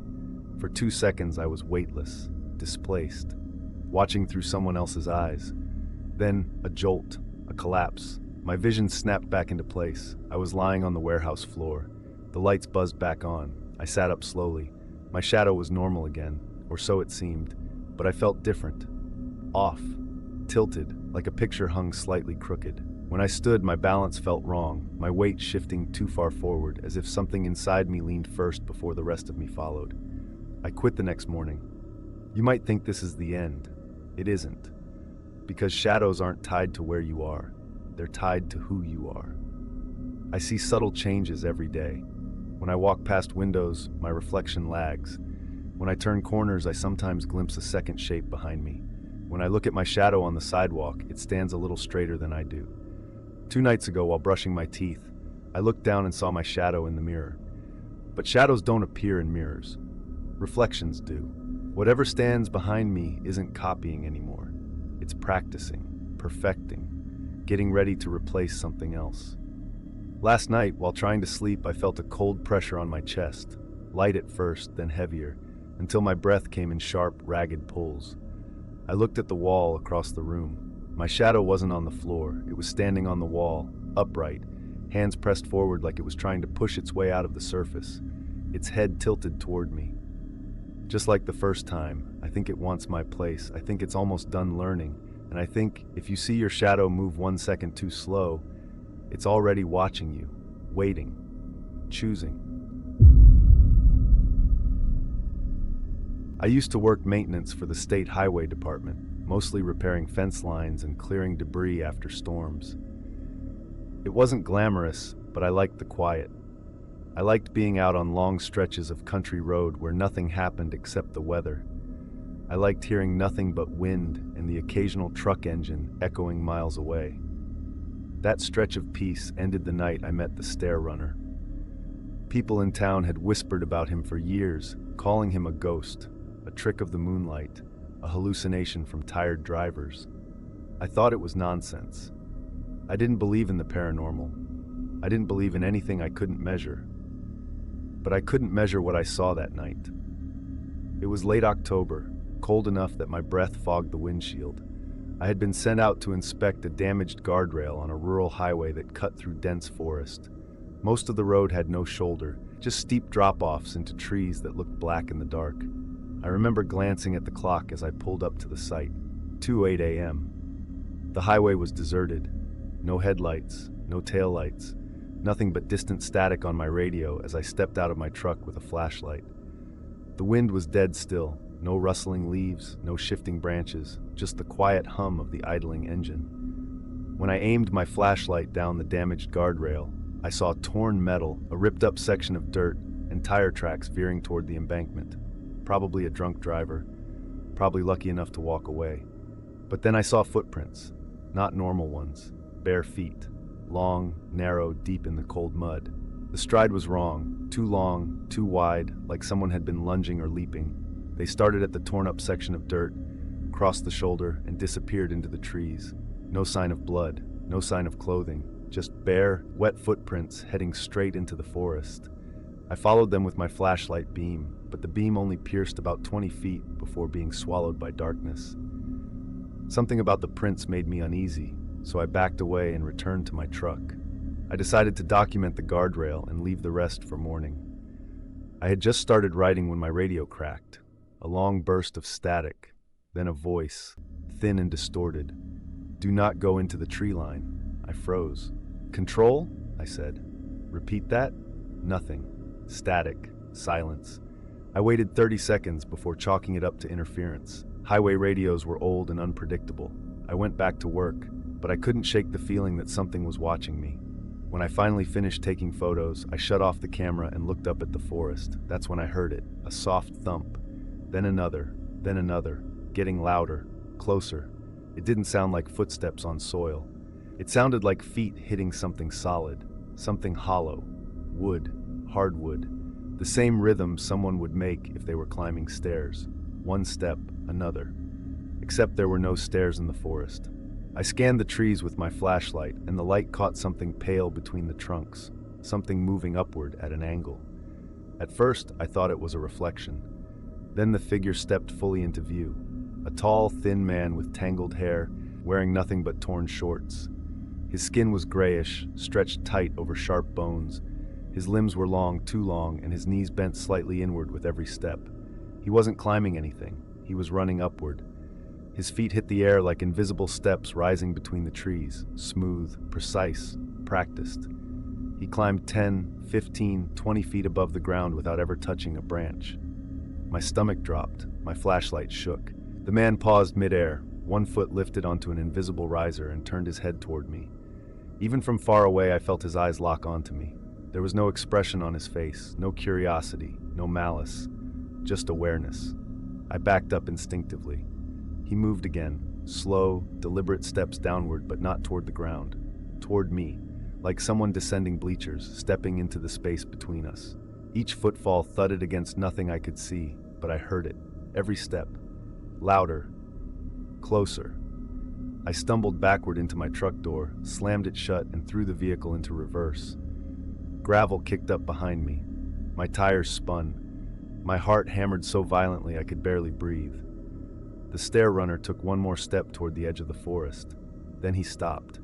S1: For 2 seconds, I was weightless, displaced, watching through someone else's eyes. Then, a jolt, a collapse. My vision snapped back into place. I was lying on the warehouse floor. The lights buzzed back on. I sat up slowly. My shadow was normal again, or so it seemed, but I felt different. Off, tilted, like a picture hung slightly crooked. When I stood, my balance felt wrong, my weight shifting too far forward, as if something inside me leaned first before the rest of me followed. I quit the next morning. You might think this is the end. It isn't. Because shadows aren't tied to where you are. They're tied to who you are. I see subtle changes every day. When I walk past windows, my reflection lags. When I turn corners, I sometimes glimpse a second shape behind me. When I look at my shadow on the sidewalk, it stands a little straighter than I do. 2 nights ago, while brushing my teeth, I looked down and saw my shadow in the mirror. But shadows don't appear in mirrors. Reflections do. Whatever stands behind me isn't copying anymore. It's practicing, perfecting, getting ready to replace something else. Last night, while trying to sleep, I felt a cold pressure on my chest, light at first, then heavier, until my breath came in sharp, ragged pulls. I looked at the wall across the room. My shadow wasn't on the floor. It was standing on the wall, upright, hands pressed forward like it was trying to push its way out of the surface, its head tilted toward me. Just like the first time, I think it wants my place. I think it's almost done learning. And I think if you see your shadow move 1 second too slow, it's already watching you, waiting, choosing. I used to work maintenance for the state highway department, mostly repairing fence lines and clearing debris after storms. It wasn't glamorous, but I liked the quiet. I liked being out on long stretches of country road where nothing happened except the weather. I liked hearing nothing but wind and the occasional truck engine echoing miles away. That stretch of peace ended the night I met the stair runner. People in town had whispered about him for years, calling him a ghost, a trick of the moonlight, a hallucination from tired drivers. I thought it was nonsense. I didn't believe in the paranormal. I didn't believe in anything I couldn't measure. But I couldn't measure what I saw that night. It was late October, cold enough that my breath fogged the windshield. I had been sent out to inspect a damaged guardrail on a rural highway that cut through dense forest. Most of the road had no shoulder, just steep drop-offs into trees that looked black in the dark. I remember glancing at the clock as I pulled up to the site, 2:08 a.m. The highway was deserted. No headlights, no taillights, nothing but distant static on my radio as I stepped out of my truck with a flashlight. The wind was dead still, no rustling leaves, no shifting branches, just the quiet hum of the idling engine. When I aimed my flashlight down the damaged guardrail, I saw torn metal, a ripped-up section of dirt, and tire tracks veering toward the embankment. Probably a drunk driver, probably lucky enough to walk away. But then I saw footprints, not normal ones, bare feet, long, narrow, deep in the cold mud. The stride was wrong, too long, too wide, like someone had been lunging or leaping. They started at the torn-up section of dirt, crossed the shoulder, and disappeared into the trees. No sign of blood, no sign of clothing, just bare, wet footprints heading straight into the forest. I followed them with my flashlight beam, but the beam only pierced about 20 feet before being swallowed by darkness. Something about the prints made me uneasy, so I backed away and returned to my truck. I decided to document the guardrail and leave the rest for morning. I had just started writing when my radio cracked. A long burst of static, then a voice, thin and distorted. "Do not go into the tree line." I froze. "Control?" I said. "Repeat that?" Nothing. Static. Silence. I waited 30 seconds before chalking it up to interference. Highway radios were old and unpredictable. I went back to work, but I couldn't shake the feeling that something was watching me. When I finally finished taking photos, I shut off the camera and looked up at the forest. That's when I heard it, a soft thump. Then another, getting louder, closer. It didn't sound like footsteps on soil. It sounded like feet hitting something solid, something hollow, wood, hardwood. The same rhythm someone would make if they were climbing stairs. One step, another. Except there were no stairs in the forest. I scanned the trees with my flashlight, and the light caught something pale between the trunks, something moving upward at an angle. At first, I thought it was a reflection. Then the figure stepped fully into view. A tall, thin man with tangled hair, wearing nothing but torn shorts. His skin was grayish, stretched tight over sharp bones. His limbs were long, too long, and his knees bent slightly inward with every step. He wasn't climbing anything. He was running upward. His feet hit the air like invisible steps rising between the trees, smooth, precise, practiced. He climbed 10, 15, 20 feet above the ground without ever touching a branch. My stomach dropped. My flashlight shook. The man paused midair, one foot lifted onto an invisible riser, and turned his head toward me. Even from far away, I felt his eyes lock onto me. There was no expression on his face, no curiosity, no malice, just awareness. I backed up instinctively. He moved again, slow, deliberate steps downward, but not toward the ground, toward me, like someone descending bleachers, stepping into the space between us. Each footfall thudded against nothing I could see, but I heard it, every step. Louder, closer. I stumbled backward into my truck door, slammed it shut, and threw the vehicle into reverse. Gravel kicked up behind me. My tires spun. My heart hammered so violently I could barely breathe. The stair runner took one more step toward the edge of the forest. Then he stopped.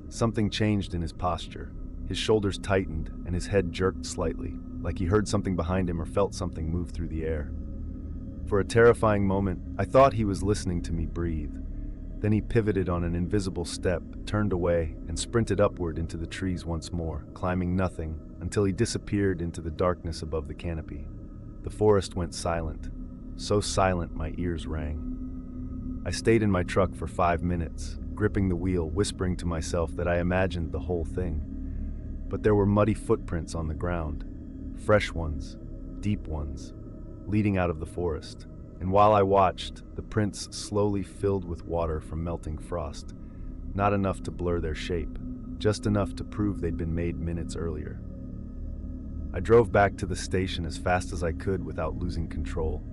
S1: Something changed in his posture. His shoulders tightened, and his head jerked slightly, like he heard something behind him or felt something move through the air. For a terrifying moment, I thought he was listening to me breathe. Then he pivoted on an invisible step, turned away, and sprinted upward into the trees once more, climbing nothing, until he disappeared into the darkness above the canopy. The forest went silent. So silent my ears rang. I stayed in my truck for 5 minutes, gripping the wheel, whispering to myself that I imagined the whole thing. But there were muddy footprints on the ground, fresh ones, deep ones, leading out of the forest. And while I watched, the prints slowly filled with water from melting frost, not enough to blur their shape, just enough to prove they'd been made minutes earlier. I drove back to the station as fast as I could without losing control.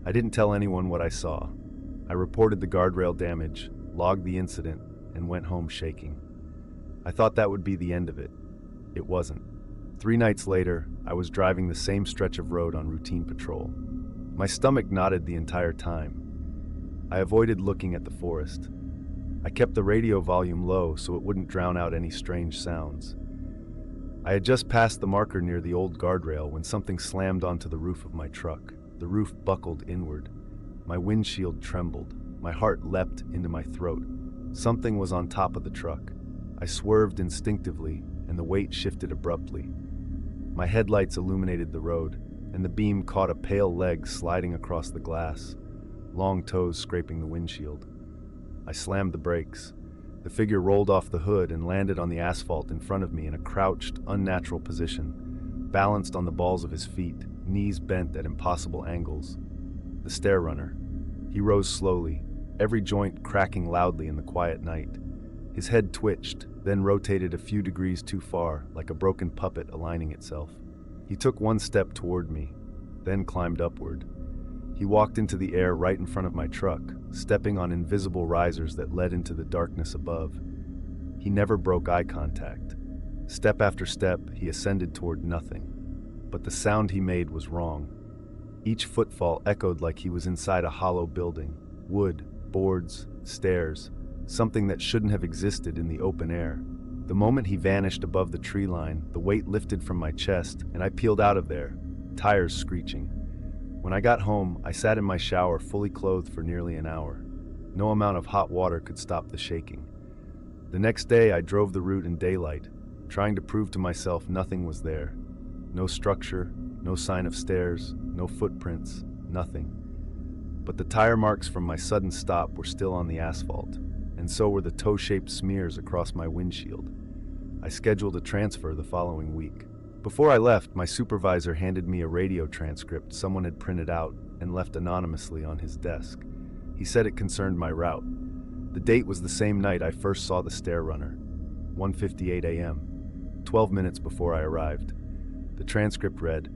S1: I didn't tell anyone what I saw. I reported the guardrail damage, logged the incident, and went home shaking. I thought that would be the end of it. It wasn't. 3 nights later, I was driving the same stretch of road on routine patrol. My stomach knotted the entire time. I avoided looking at the forest. I kept the radio volume low so it wouldn't drown out any strange sounds. I had just passed the marker near the old guardrail when something slammed onto the roof of my truck. The roof buckled inward. My windshield trembled. My heart leapt into my throat. Something was on top of the truck. I swerved instinctively, and the weight shifted abruptly. My headlights illuminated the road, and the beam caught a pale leg sliding across the glass, long toes scraping the windshield. I slammed the brakes. The figure rolled off the hood and landed on the asphalt in front of me in a crouched, unnatural position, balanced on the balls of his feet, knees bent at impossible angles. The stair runner. He rose slowly, every joint cracking loudly in the quiet night. His head twitched, then rotated a few degrees too far, like a broken puppet aligning itself. He took one step toward me, then climbed upward. He walked into the air right in front of my truck, stepping on invisible risers that led into the darkness above. He never broke eye contact. Step after step, he ascended toward nothing. But the sound he made was wrong. Each footfall echoed like he was inside a hollow building. Wood, boards, stairs, something that shouldn't have existed in the open air. The moment he vanished above the tree line, the weight lifted from my chest, and I peeled out of there, tires screeching. When I got home, I sat in my shower fully clothed for nearly an hour. No amount of hot water could stop the shaking. The next day, I drove the route in daylight, trying to prove to myself nothing was there. No structure, No sign of stairs, no footprints, nothing. But the tire marks from my sudden stop were still on the asphalt, and so were the toe-shaped smears across my windshield. I scheduled a transfer the following week. Before I left, my supervisor handed me a radio transcript someone had printed out and left anonymously on his desk. He said it concerned my route. The date was the same night I first saw the stair runner, 1:58 a.m., 12 minutes before I arrived. The transcript read,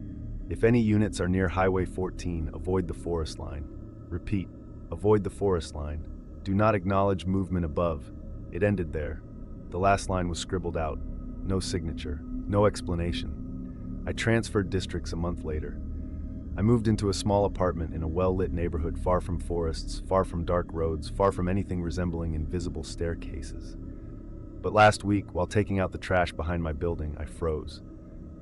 S1: "If any units are near Highway 14, avoid the forest line. Repeat, avoid the forest line. Do not acknowledge movement above." It ended there. The last line was scribbled out. No signature, no explanation. I transferred districts a month later. I moved into a small apartment in a well-lit neighborhood far from forests, far from dark roads, far from anything resembling invisible staircases. But last week, while taking out the trash behind my building, I froze.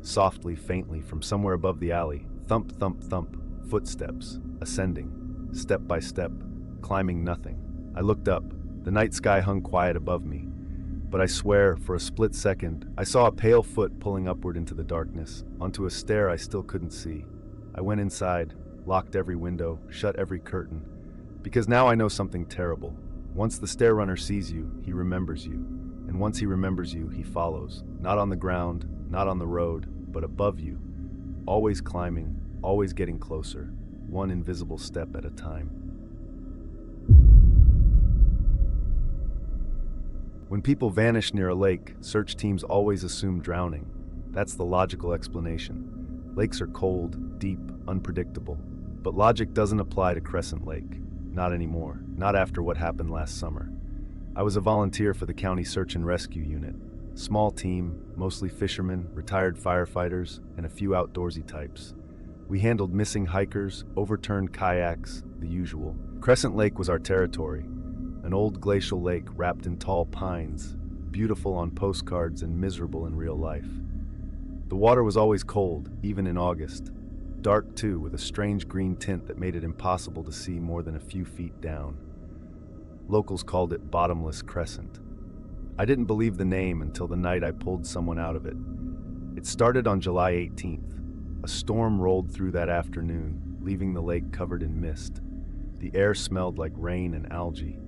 S1: Softly, faintly, from somewhere above the alley, thump, thump, thump, footsteps, ascending, step by step, climbing nothing. I looked up. The night sky hung quiet above me. But I swear, for a split second, I saw a pale foot pulling upward into the darkness, onto a stair I still couldn't see. I went inside, locked every window, shut every curtain, because now I know something terrible. Once the stair runner sees you, he remembers you. And once he remembers you, he follows. Not on the ground, not on the road, but above you. Always climbing, always getting closer, one invisible step at a time. When people vanish near a lake, search teams always assume drowning. That's the logical explanation. Lakes are cold, deep, unpredictable. But logic doesn't apply to Crescent Lake. Not anymore. Not after what happened last summer. I was a volunteer for the county search and rescue unit. Small team, mostly fishermen, retired firefighters, and a few outdoorsy types. We handled missing hikers, overturned kayaks, the usual. Crescent Lake was our territory. An old glacial lake wrapped in tall pines, beautiful on postcards and miserable in real life. The water was always cold, even in August. Dark too, with a strange green tint that made it impossible to see more than a few feet down. Locals called it Bottomless Crescent. I didn't believe the name until the night I pulled someone out of it. It started on July 18th. A storm rolled through that afternoon, leaving the lake covered in mist. The air smelled like rain and algae.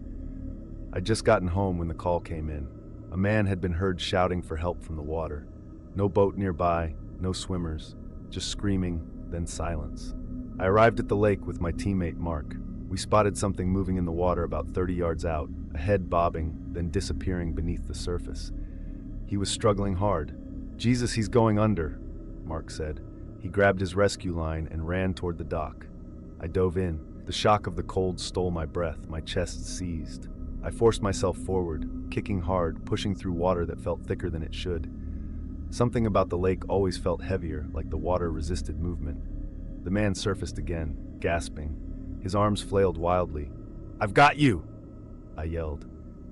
S1: I'd just gotten home when the call came in. A man had been heard shouting for help from the water. No boat nearby, no swimmers, just screaming, then silence. I arrived at the lake with my teammate Mark. We spotted something moving in the water about 30 yards out, a head bobbing, then disappearing beneath the surface. He was struggling hard. "Jesus, he's going under," Mark said. He grabbed his rescue line and ran toward the dock. I dove in. The shock of the cold stole my breath, my chest seized. I forced myself forward, kicking hard, pushing through water that felt thicker than it should. Something about the lake always felt heavier, like the water resisted movement. The man surfaced again, gasping. His arms flailed wildly. "I've got you!" I yelled.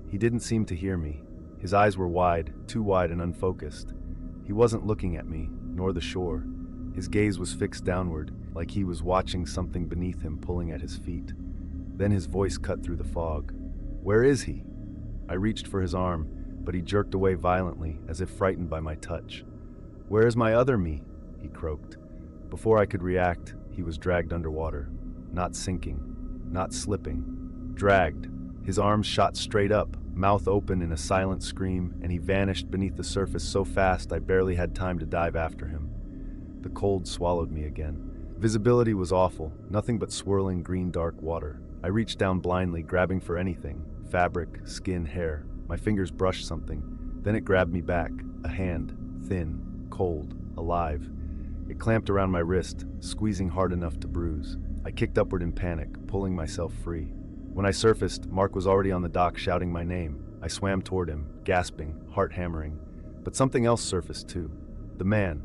S1: He didn't seem to hear me. His eyes were wide, too wide and unfocused. He wasn't looking at me, nor the shore. His gaze was fixed downward, like he was watching something beneath him pulling at his feet. Then his voice cut through the fog. "Where is he?" I reached for his arm, but he jerked away violently, as if frightened by my touch. "Where is my other me?" he croaked. Before I could react, he was dragged underwater. Not sinking, not slipping. Dragged. His arms shot straight up, mouth open in a silent scream, and he vanished beneath the surface so fast I barely had time to dive after him. The cold swallowed me again. Visibility was awful, nothing but swirling green dark water. I reached down blindly, grabbing for anything. Fabric, skin, hair. My fingers brushed something. Then it grabbed me back. A hand. Thin. Cold. Alive. It clamped around my wrist, squeezing hard enough to bruise. I kicked upward in panic, pulling myself free. When I surfaced, Mark was already on the dock shouting my name. I swam toward him, gasping, heart hammering. But something else surfaced too. The man.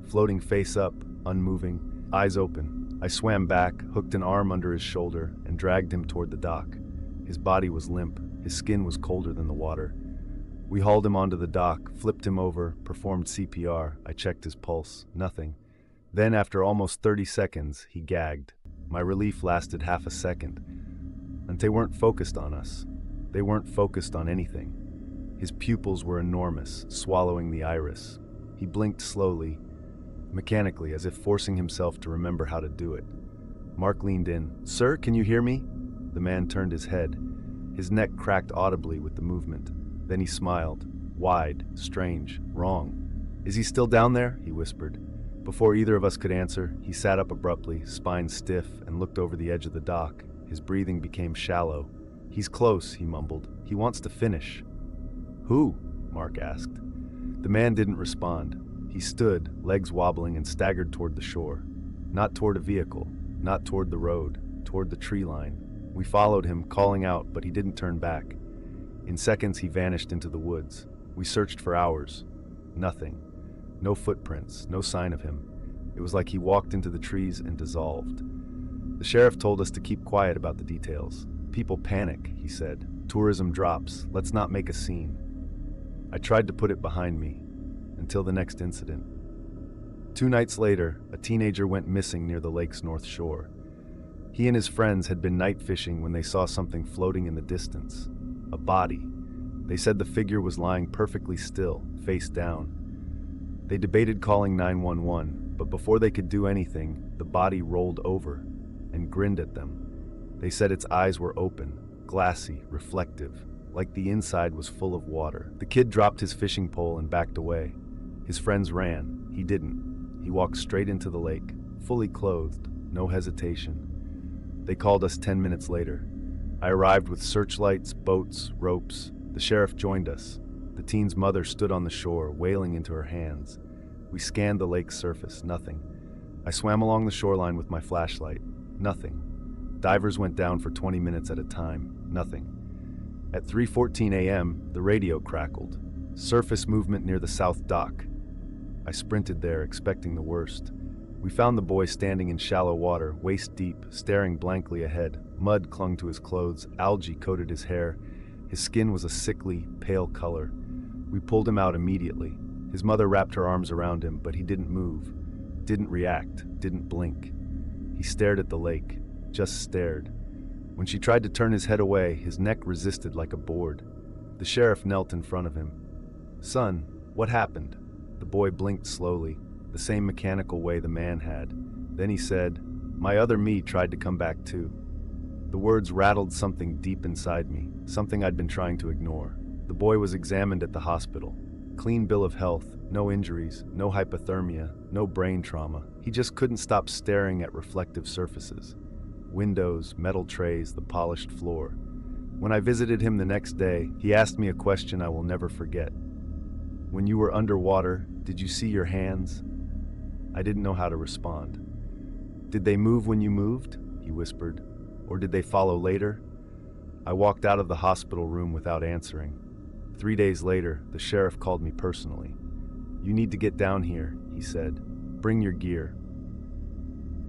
S1: Floating face up, unmoving, eyes open. I swam back, hooked an arm under his shoulder, and dragged him toward the dock. His body was limp. His skin was colder than the water. We hauled him onto the dock, flipped him over, performed CPR. I checked his pulse. Nothing. Then, after almost 30 seconds, he gagged. My relief lasted half a second. And they weren't focused on us. They weren't focused on anything. His pupils were enormous, swallowing the iris. He blinked slowly, mechanically, as if forcing himself to remember how to do it. Mark leaned in. "Sir, can you hear me?" The man turned his head. His neck cracked audibly with the movement. Then he smiled. Wide, strange, wrong. "Is he still down there?" he whispered. Before either of us could answer, he sat up abruptly, spine stiff, and looked over the edge of the dock. His breathing became shallow. "He's close," he mumbled. "He wants to finish." "Who?" Mark asked. The man didn't respond. He stood, legs wobbling, and staggered toward the shore. Not toward a vehicle, not toward the road, toward the tree line. We followed him, calling out, but he didn't turn back. In seconds, he vanished into the woods. We searched for hours. Nothing. No footprints, no sign of him. It was like he walked into the trees and dissolved. The sheriff told us to keep quiet about the details. "People panic," he said. "Tourism drops. Let's not make a scene." I tried to put it behind me, until the next incident. 2 nights later, a teenager went missing near the lake's north shore. He and his friends had been night fishing when they saw something floating in the distance. A body. They said the figure was lying perfectly still, face down. They debated calling 911, but before they could do anything, the body rolled over and grinned at them. They said its eyes were open, glassy, reflective, like the inside was full of water. The kid dropped his fishing pole and backed away. His friends ran. He didn't. He walked straight into the lake, fully clothed, no hesitation. They called us 10 minutes later. I arrived with searchlights, boats, ropes. The sheriff joined us. The teen's mother stood on the shore, wailing into her hands. We scanned the lake's surface, nothing. I swam along the shoreline with my flashlight, nothing. Divers went down for 20 minutes at a time, nothing. At 3:14 a.m., the radio crackled. Surface movement near the south dock. I sprinted there, expecting the worst. We found the boy standing in shallow water, waist deep, staring blankly ahead. Mud clung to his clothes, algae coated his hair. His skin was a sickly, pale color. We pulled him out immediately. His mother wrapped her arms around him, but he didn't move, didn't react, didn't blink. He stared at the lake, just stared. When she tried to turn his head away, his neck resisted like a board. The sheriff knelt in front of him. "Son, what happened?" The boy blinked slowly, the same mechanical way the man had. Then he said, "My other me tried to come back too." The words rattled something deep inside me, something I'd been trying to ignore. The boy was examined at the hospital. Clean bill of health, no injuries, no hypothermia, no brain trauma. He just couldn't stop staring at reflective surfaces. Windows, metal trays, the polished floor. When I visited him the next day, he asked me a question I will never forget. "When you were underwater, did you see your hands?" I didn't know how to respond. "Did they move when you moved?" he whispered. "Or did they follow later?" I walked out of the hospital room without answering. 3 days later, the sheriff called me personally. "You need to get down here," he said. "Bring your gear."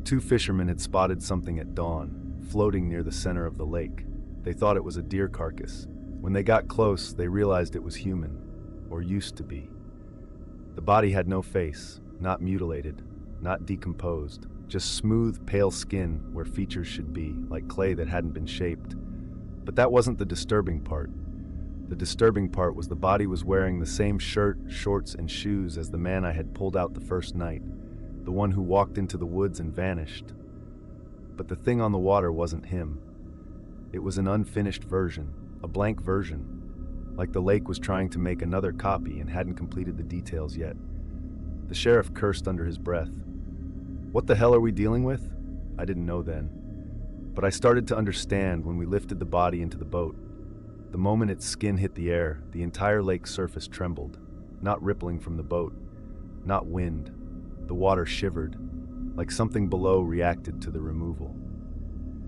S1: 2 fishermen had spotted something at dawn, floating near the center of the lake. They thought it was a deer carcass. When they got close, they realized it was human, or used to be. The body had no face, not mutilated, not decomposed, just smooth, pale skin where features should be, like clay that hadn't been shaped. But that wasn't the disturbing part. The disturbing part was the body was wearing the same shirt, shorts, and shoes as the man I had pulled out the first night, the one who walked into the woods and vanished. But the thing on the water wasn't him. It was an unfinished version, a blank version, like the lake was trying to make another copy and hadn't completed the details yet. The sheriff cursed under his breath. What the hell are we dealing with? I didn't know then. But I started to understand when we lifted the body into the boat. The moment its skin hit the air, the entire lake's surface trembled, not rippling from the boat, not wind. The water shivered, like something below reacted to the removal.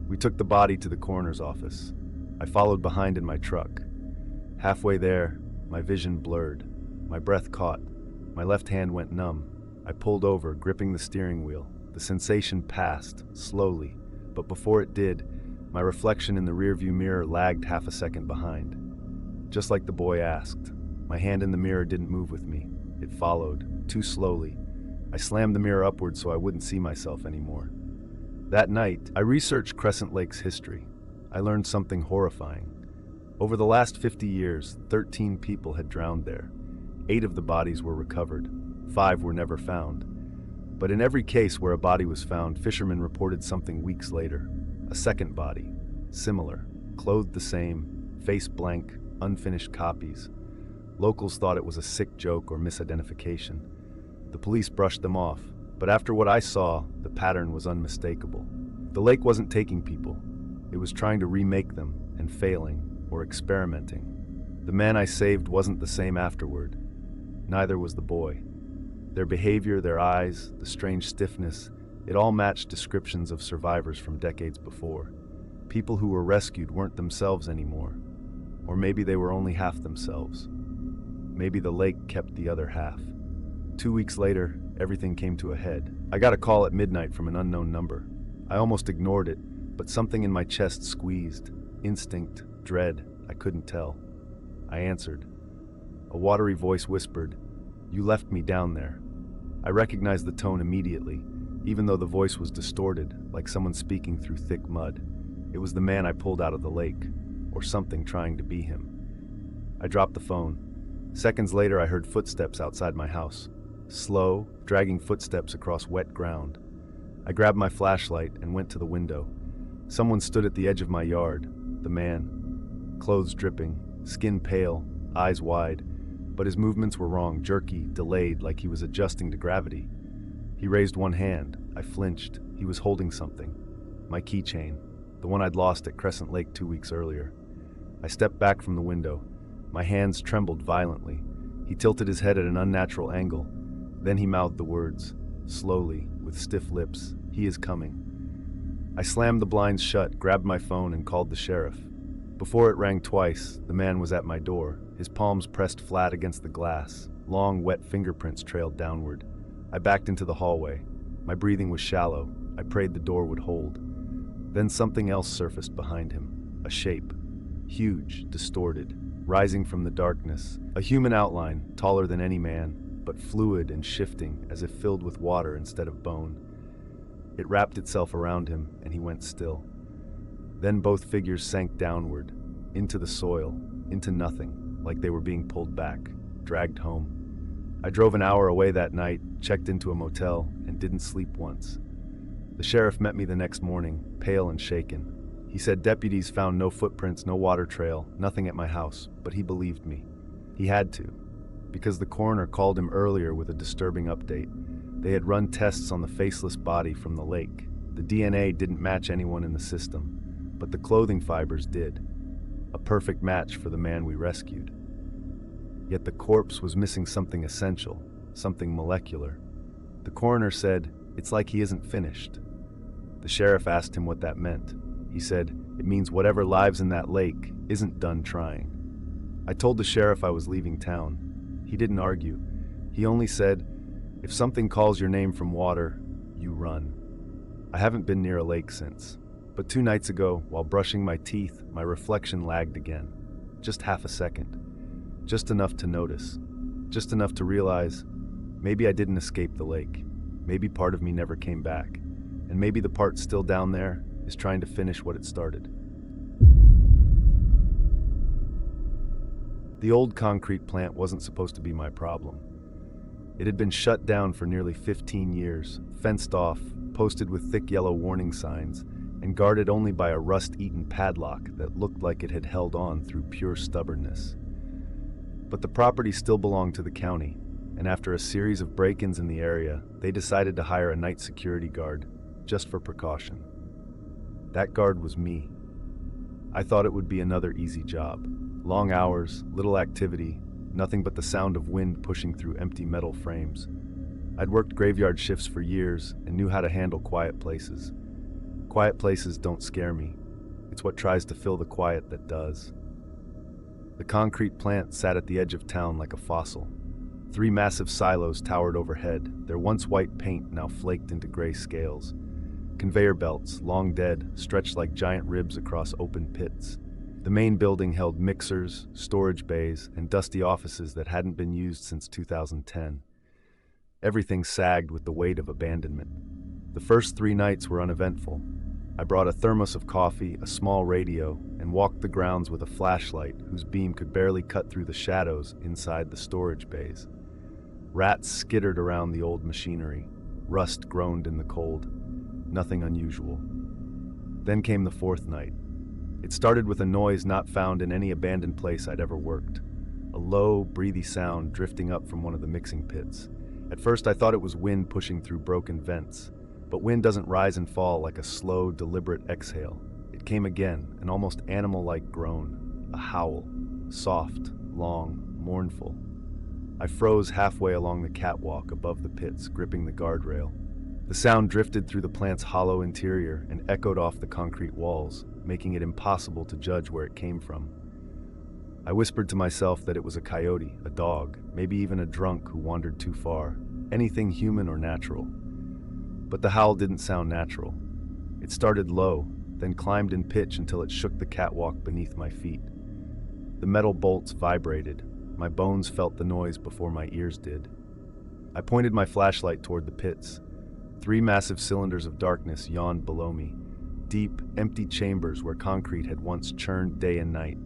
S1: We took the body to the coroner's office. I followed behind in my truck. Halfway there, my vision blurred. My breath caught. My left hand went numb. I pulled over, gripping the steering wheel. The sensation passed, slowly, but before it did, my reflection in the rearview mirror lagged half a second behind. Just like the boy asked. My hand in the mirror didn't move with me. It followed, too slowly. I slammed the mirror upward so I wouldn't see myself anymore. That night, I researched Crescent Lake's history. I learned something horrifying. Over the last 50 years, 13 people had drowned there. 8 of the bodies were recovered. 5 were never found. But in every case where a body was found, fishermen reported something weeks later. A second body, similar, clothed the same, face blank, unfinished copies. Locals thought it was a sick joke or misidentification. The police brushed them off, but after what I saw, the pattern was unmistakable. The lake wasn't taking people. It was trying to remake them and failing, or experimenting. The man I saved wasn't the same afterward. Neither was the boy. Their behavior, their eyes, the strange stiffness, it all matched descriptions of survivors from decades before. People who were rescued weren't themselves anymore. Or maybe they were only half themselves. Maybe the lake kept the other half. 2 weeks later, everything came to a head. I got a call at midnight from an unknown number. I almost ignored it, but something in my chest squeezed. Instinct, dread, I couldn't tell. I answered. A watery voice whispered, "You left me down there." I recognized the tone immediately, even though the voice was distorted, like someone speaking through thick mud. It was the man I pulled out of the lake, or something trying to be him. I dropped the phone. Seconds later, I heard footsteps outside my house. Slow, dragging footsteps across wet ground. I grabbed my flashlight and went to the window. Someone stood at the edge of my yard. The man. Clothes dripping, skin pale, eyes wide, but his movements were wrong, jerky, delayed, like he was adjusting to gravity. He raised one hand. I flinched. He was holding something. My keychain, the one I'd lost at Crescent Lake 2 weeks earlier. I stepped back from the window. My hands trembled violently. He tilted his head at an unnatural angle. Then he mouthed the words, slowly, with stiff lips, "He is coming." I slammed the blinds shut, grabbed my phone, and called the sheriff. Before it rang twice, the man was at my door, his palms pressed flat against the glass. Long, wet fingerprints trailed downward. I backed into the hallway. My breathing was shallow. I prayed the door would hold. Then something else surfaced behind him. A shape. Huge, distorted, rising from the darkness. A human outline, taller than any man, but fluid and shifting, as if filled with water instead of bone. It wrapped itself around him, and he went still. Then both figures sank downward, into the soil, into nothing, like they were being pulled back, dragged home. I drove an hour away that night, checked into a motel, and didn't sleep once. The sheriff met me the next morning, pale and shaken. He said deputies found no footprints, no water trail, nothing at my house, but he believed me. He had to, because the coroner called him earlier with a disturbing update. They had run tests on the faceless body from the lake. The DNA didn't match anyone in the system, but the clothing fibers did. A perfect match for the man we rescued. Yet the corpse was missing something essential, something molecular. The coroner said, "It's like he isn't finished." The sheriff asked him what that meant. He said, "It means whatever lives in that lake isn't done trying." I told the sheriff I was leaving town. He didn't argue. He only said, "If something calls your name from water, you run." I haven't been near a lake since. But 2 nights ago, while brushing my teeth, my reflection lagged again. Just half a second. Just enough to notice. Just enough to realize, maybe I didn't escape the lake. Maybe part of me never came back. And maybe the part still down there is trying to finish what it started. The old concrete plant wasn't supposed to be my problem. It had been shut down for nearly 15 years, fenced off, posted with thick yellow warning signs, and guarded only by a rust-eaten padlock that looked like it had held on through pure stubbornness. But the property still belonged to the county, and after a series of break-ins in the area, they decided to hire a night security guard, just for precaution. That guard was me. I thought it would be another easy job. Long hours, little activity, nothing but the sound of wind pushing through empty metal frames. I'd worked graveyard shifts for years and knew how to handle quiet places. Quiet places don't scare me. It's what tries to fill the quiet that does. The concrete plant sat at the edge of town like a fossil. 3 massive silos towered overhead, their once white paint now flaked into gray scales. Conveyor belts, long dead, stretched like giant ribs across open pits. The main building held mixers, storage bays, and dusty offices that hadn't been used since 2010. Everything sagged with the weight of abandonment. The first 3 nights were uneventful. I brought a thermos of coffee, a small radio, and walked the grounds with a flashlight whose beam could barely cut through the shadows inside the storage bays. Rats skittered around the old machinery. Rust groaned in the cold. Nothing unusual. Then came the fourth night. It started with a noise not found in any abandoned place I'd ever worked. A low, breathy sound drifting up from one of the mixing pits. At first I thought it was wind pushing through broken vents, but wind doesn't rise and fall like a slow, deliberate exhale. It came again, an almost animal-like groan, a howl, soft, long, mournful. I froze halfway along the catwalk above the pits, gripping the guardrail. The sound drifted through the plant's hollow interior and echoed off the concrete walls, making it impossible to judge where it came from. I whispered to myself that it was a coyote, a dog, maybe even a drunk who wandered too far, anything human or natural. But the howl didn't sound natural. It started low, then climbed in pitch until it shook the catwalk beneath my feet. The metal bolts vibrated. My bones felt the noise before my ears did. I pointed my flashlight toward the pits. 3 massive cylinders of darkness yawned below me, deep, empty chambers where concrete had once churned day and night.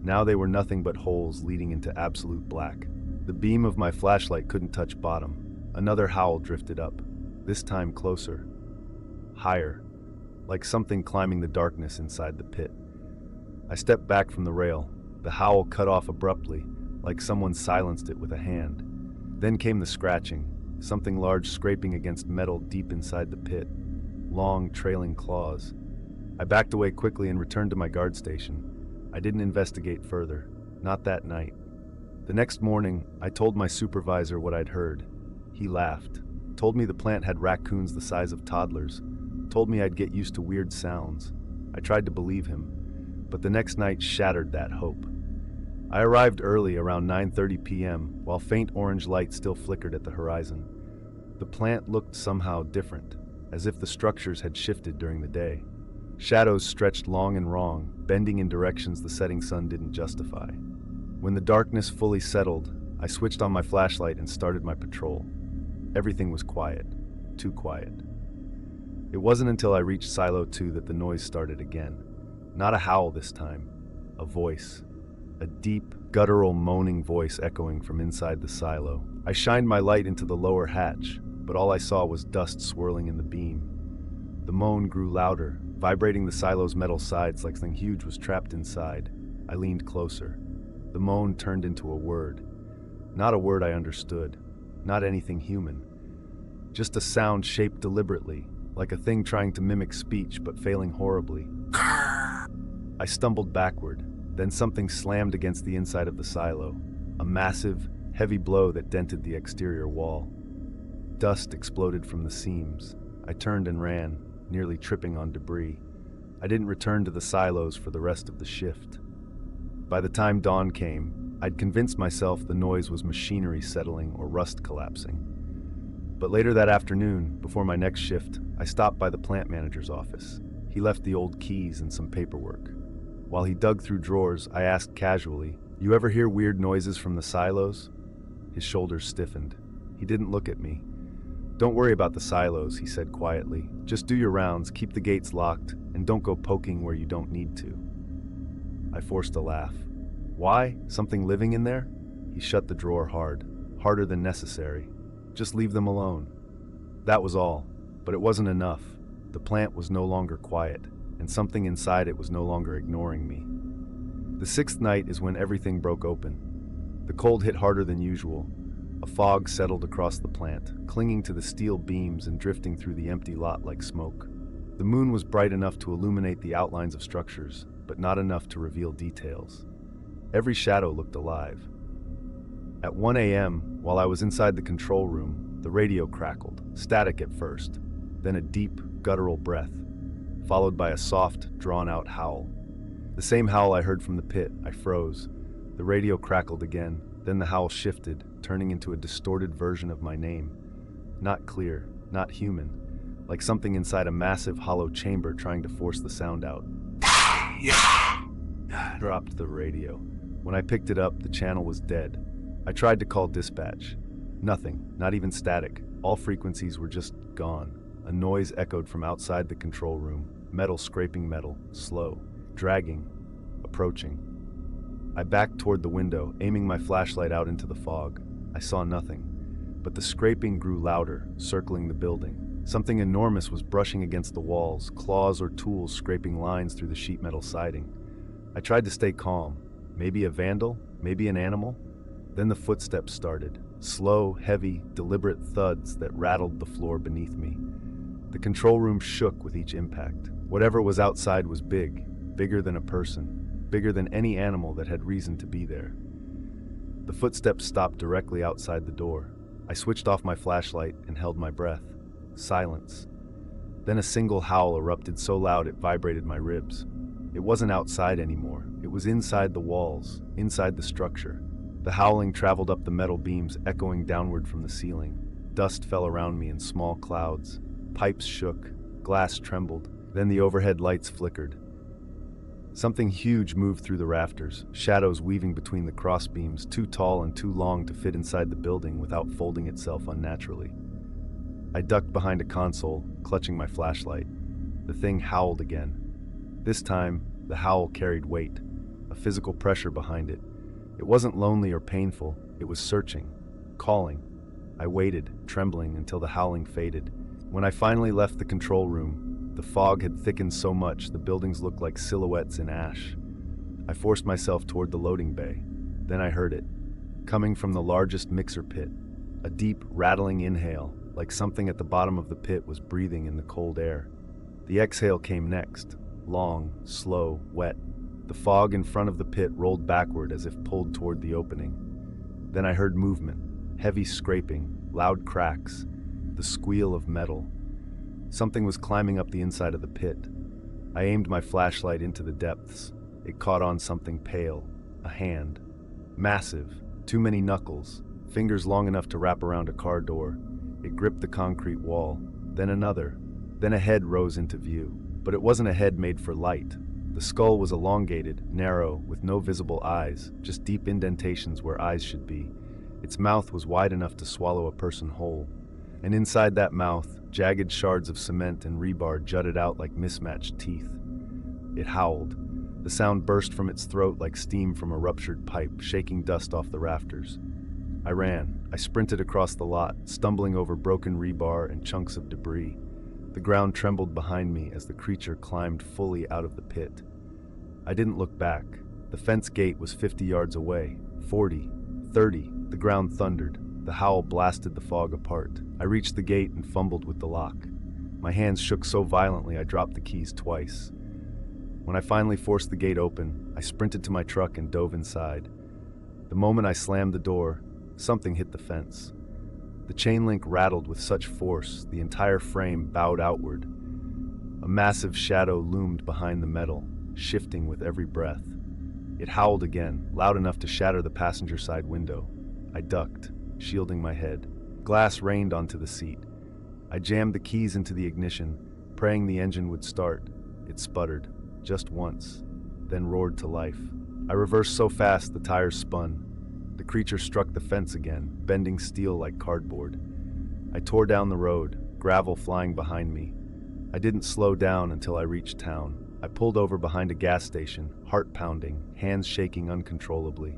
S1: Now they were nothing but holes leading into absolute black. The beam of my flashlight couldn't touch bottom. Another howl drifted up, this time closer, higher, like something climbing the darkness inside the pit. I stepped back from the rail. The howl cut off abruptly, like someone silenced it with a hand. Then came the scratching, something large scraping against metal deep inside the pit, long, trailing claws. I backed away quickly and returned to my guard station. I didn't investigate further, not that night. The next morning, I told my supervisor what I'd heard. He laughed, told me the plant had raccoons the size of toddlers, told me I'd get used to weird sounds. I tried to believe him, but the next night shattered that hope. I arrived early, around 9:30 p.m., while faint orange light still flickered at the horizon. The plant looked somehow different, as if the structures had shifted during the day. Shadows stretched long and wrong, bending in directions the setting sun didn't justify. When the darkness fully settled, I switched on my flashlight and started my patrol. Everything was quiet, too quiet. It wasn't until I reached Silo 2 that the noise started again. Not a howl this time, a voice. A deep, guttural, moaning voice echoing from inside the silo. I shined my light into the lower hatch, but all I saw was dust swirling in the beam. The moan grew louder, vibrating the silo's metal sides like something huge was trapped inside. I leaned closer. The moan turned into a word. Not a word I understood, not anything human. Just a sound shaped deliberately, like a thing trying to mimic speech but failing horribly. I stumbled backward. Then something slammed against the inside of the silo, a massive, heavy blow that dented the exterior wall. Dust exploded from the seams. I turned and ran, nearly tripping on debris. I didn't return to the silos for the rest of the shift. By the time dawn came, I'd convinced myself the noise was machinery settling or rust collapsing. But later that afternoon, before my next shift, I stopped by the plant manager's office. He left the old keys and some paperwork. While he dug through drawers, I asked casually, "You ever hear weird noises from the silos?" His shoulders stiffened. He didn't look at me. "Don't worry about the silos," he said quietly. "Just do your rounds, keep the gates locked, and don't go poking where you don't need to." I forced a laugh. "Why? Something living in there?" He shut the drawer hard, harder than necessary. "Just leave them alone." That was all, but it wasn't enough. The plant was no longer quiet, and something inside it was no longer ignoring me. The 6th night is when everything broke open. The cold hit harder than usual. A fog settled across the plant, clinging to the steel beams and drifting through the empty lot like smoke. The moon was bright enough to illuminate the outlines of structures, but not enough to reveal details. Every shadow looked alive. At 1 a.m., while I was inside the control room, the radio crackled, static at first, then a deep, guttural breath, followed by a soft, drawn-out howl. The same howl I heard from the pit. I froze. The radio crackled again, then the howl shifted, turning into a distorted version of my name. Not clear, not human, like something inside a massive, hollow chamber trying to force the sound out. I dropped the radio. When I picked it up, the channel was dead. I tried to call dispatch. Nothing, not even static. All frequencies were just gone. A noise echoed from outside the control room. Metal scraping metal, slow, dragging, approaching. I backed toward the window, aiming my flashlight out into the fog. I saw nothing. but the scraping grew louder, circling the building. Something enormous was brushing against the walls, claws or tools scraping lines through the sheet metal siding. I tried to stay calm. Maybe a vandal? Maybe an animal? Then the footsteps started. Slow, heavy, deliberate thuds that rattled the floor beneath me. The control room shook with each impact. Whatever was outside was big, bigger than a person, bigger than any animal that had reason to be there. The footsteps stopped directly outside the door. I switched off my flashlight and held my breath. Silence. Then a single howl erupted so loud it vibrated my ribs. It wasn't outside anymore. It was inside the walls, inside the structure. The howling traveled up the metal beams, echoing downward from the ceiling. Dust fell around me in small clouds. Pipes shook, glass trembled, then the overhead lights flickered. Something huge moved through the rafters, shadows weaving between the crossbeams, too tall and too long to fit inside the building without folding itself unnaturally. I ducked behind a console, clutching my flashlight. The thing howled again. This time, the howl carried weight, a physical pressure behind it. It wasn't lonely or painful, it was searching, calling. I waited, trembling, until the howling faded. When I finally left the control room, the fog had thickened so much the buildings looked like silhouettes in ash. I forced myself toward the loading bay. Then I heard it, coming from the largest mixer pit. A deep, rattling inhale, like something at the bottom of the pit was breathing in the cold air. The exhale came next, long, slow, wet. The fog in front of the pit rolled backward as if pulled toward the opening. Then I heard movement, heavy scraping, loud cracks, the squeal of metal. Something was climbing up the inside of the pit. I aimed my flashlight into the depths. It caught on something pale, a hand. Massive, too many knuckles, fingers long enough to wrap around a car door. It gripped the concrete wall, then another. Then a head rose into view, but it wasn't a head made for light. The skull was elongated, narrow, with no visible eyes, just deep indentations where eyes should be. Its mouth was wide enough to swallow a person whole. And inside that mouth, jagged shards of cement and rebar jutted out like mismatched teeth. It howled. The sound burst from its throat like steam from a ruptured pipe, shaking dust off the rafters. I ran. I sprinted across the lot, stumbling over broken rebar and chunks of debris. The ground trembled behind me as the creature climbed fully out of the pit. I didn't look back. The fence gate was 50 yards away. 40, 30. The ground thundered. The howl blasted the fog apart. I reached the gate and fumbled with the lock. My hands shook so violently I dropped the keys twice. When I finally forced the gate open, I sprinted to my truck and dove inside. The moment I slammed the door, something hit the fence. The chain link rattled with such force, the entire frame bowed outward. A massive shadow loomed behind the metal, shifting with every breath. It howled again, loud enough to shatter the passenger side window. I ducked, shielding my head. Glass rained onto the seat. I jammed the keys into the ignition, praying the engine would start. It sputtered, just once, then roared to life. I reversed so fast the tires spun. The creature struck the fence again, bending steel like cardboard. I tore down the road, gravel flying behind me. I didn't slow down until I reached town. I pulled over behind a gas station, heart pounding, hands shaking uncontrollably.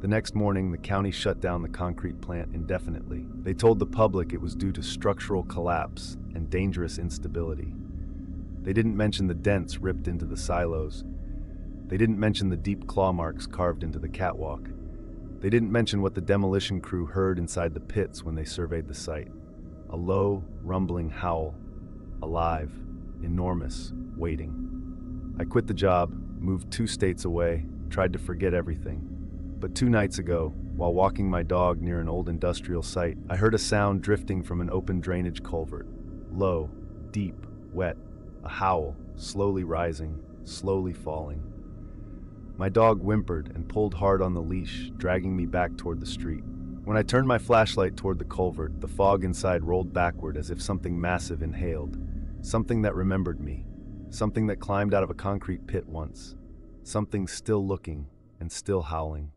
S1: The next morning, the county shut down the concrete plant indefinitely. They told the public it was due to structural collapse and dangerous instability. They didn't mention the dents ripped into the silos. They didn't mention the deep claw marks carved into the catwalk. They didn't mention what the demolition crew heard inside the pits when they surveyed the site. A low, rumbling howl. Alive, enormous, waiting. I quit the job, moved 2 states away, tried to forget everything. But 2 nights ago, while walking my dog near an old industrial site, I heard a sound drifting from an open drainage culvert. Low, deep, wet, a howl, slowly rising, slowly falling. My dog whimpered and pulled hard on the leash, dragging me back toward the street. When I turned my flashlight toward the culvert, the fog inside rolled backward as if something massive inhaled. Something that remembered me. Something that climbed out of a concrete pit once. Something still looking and still howling.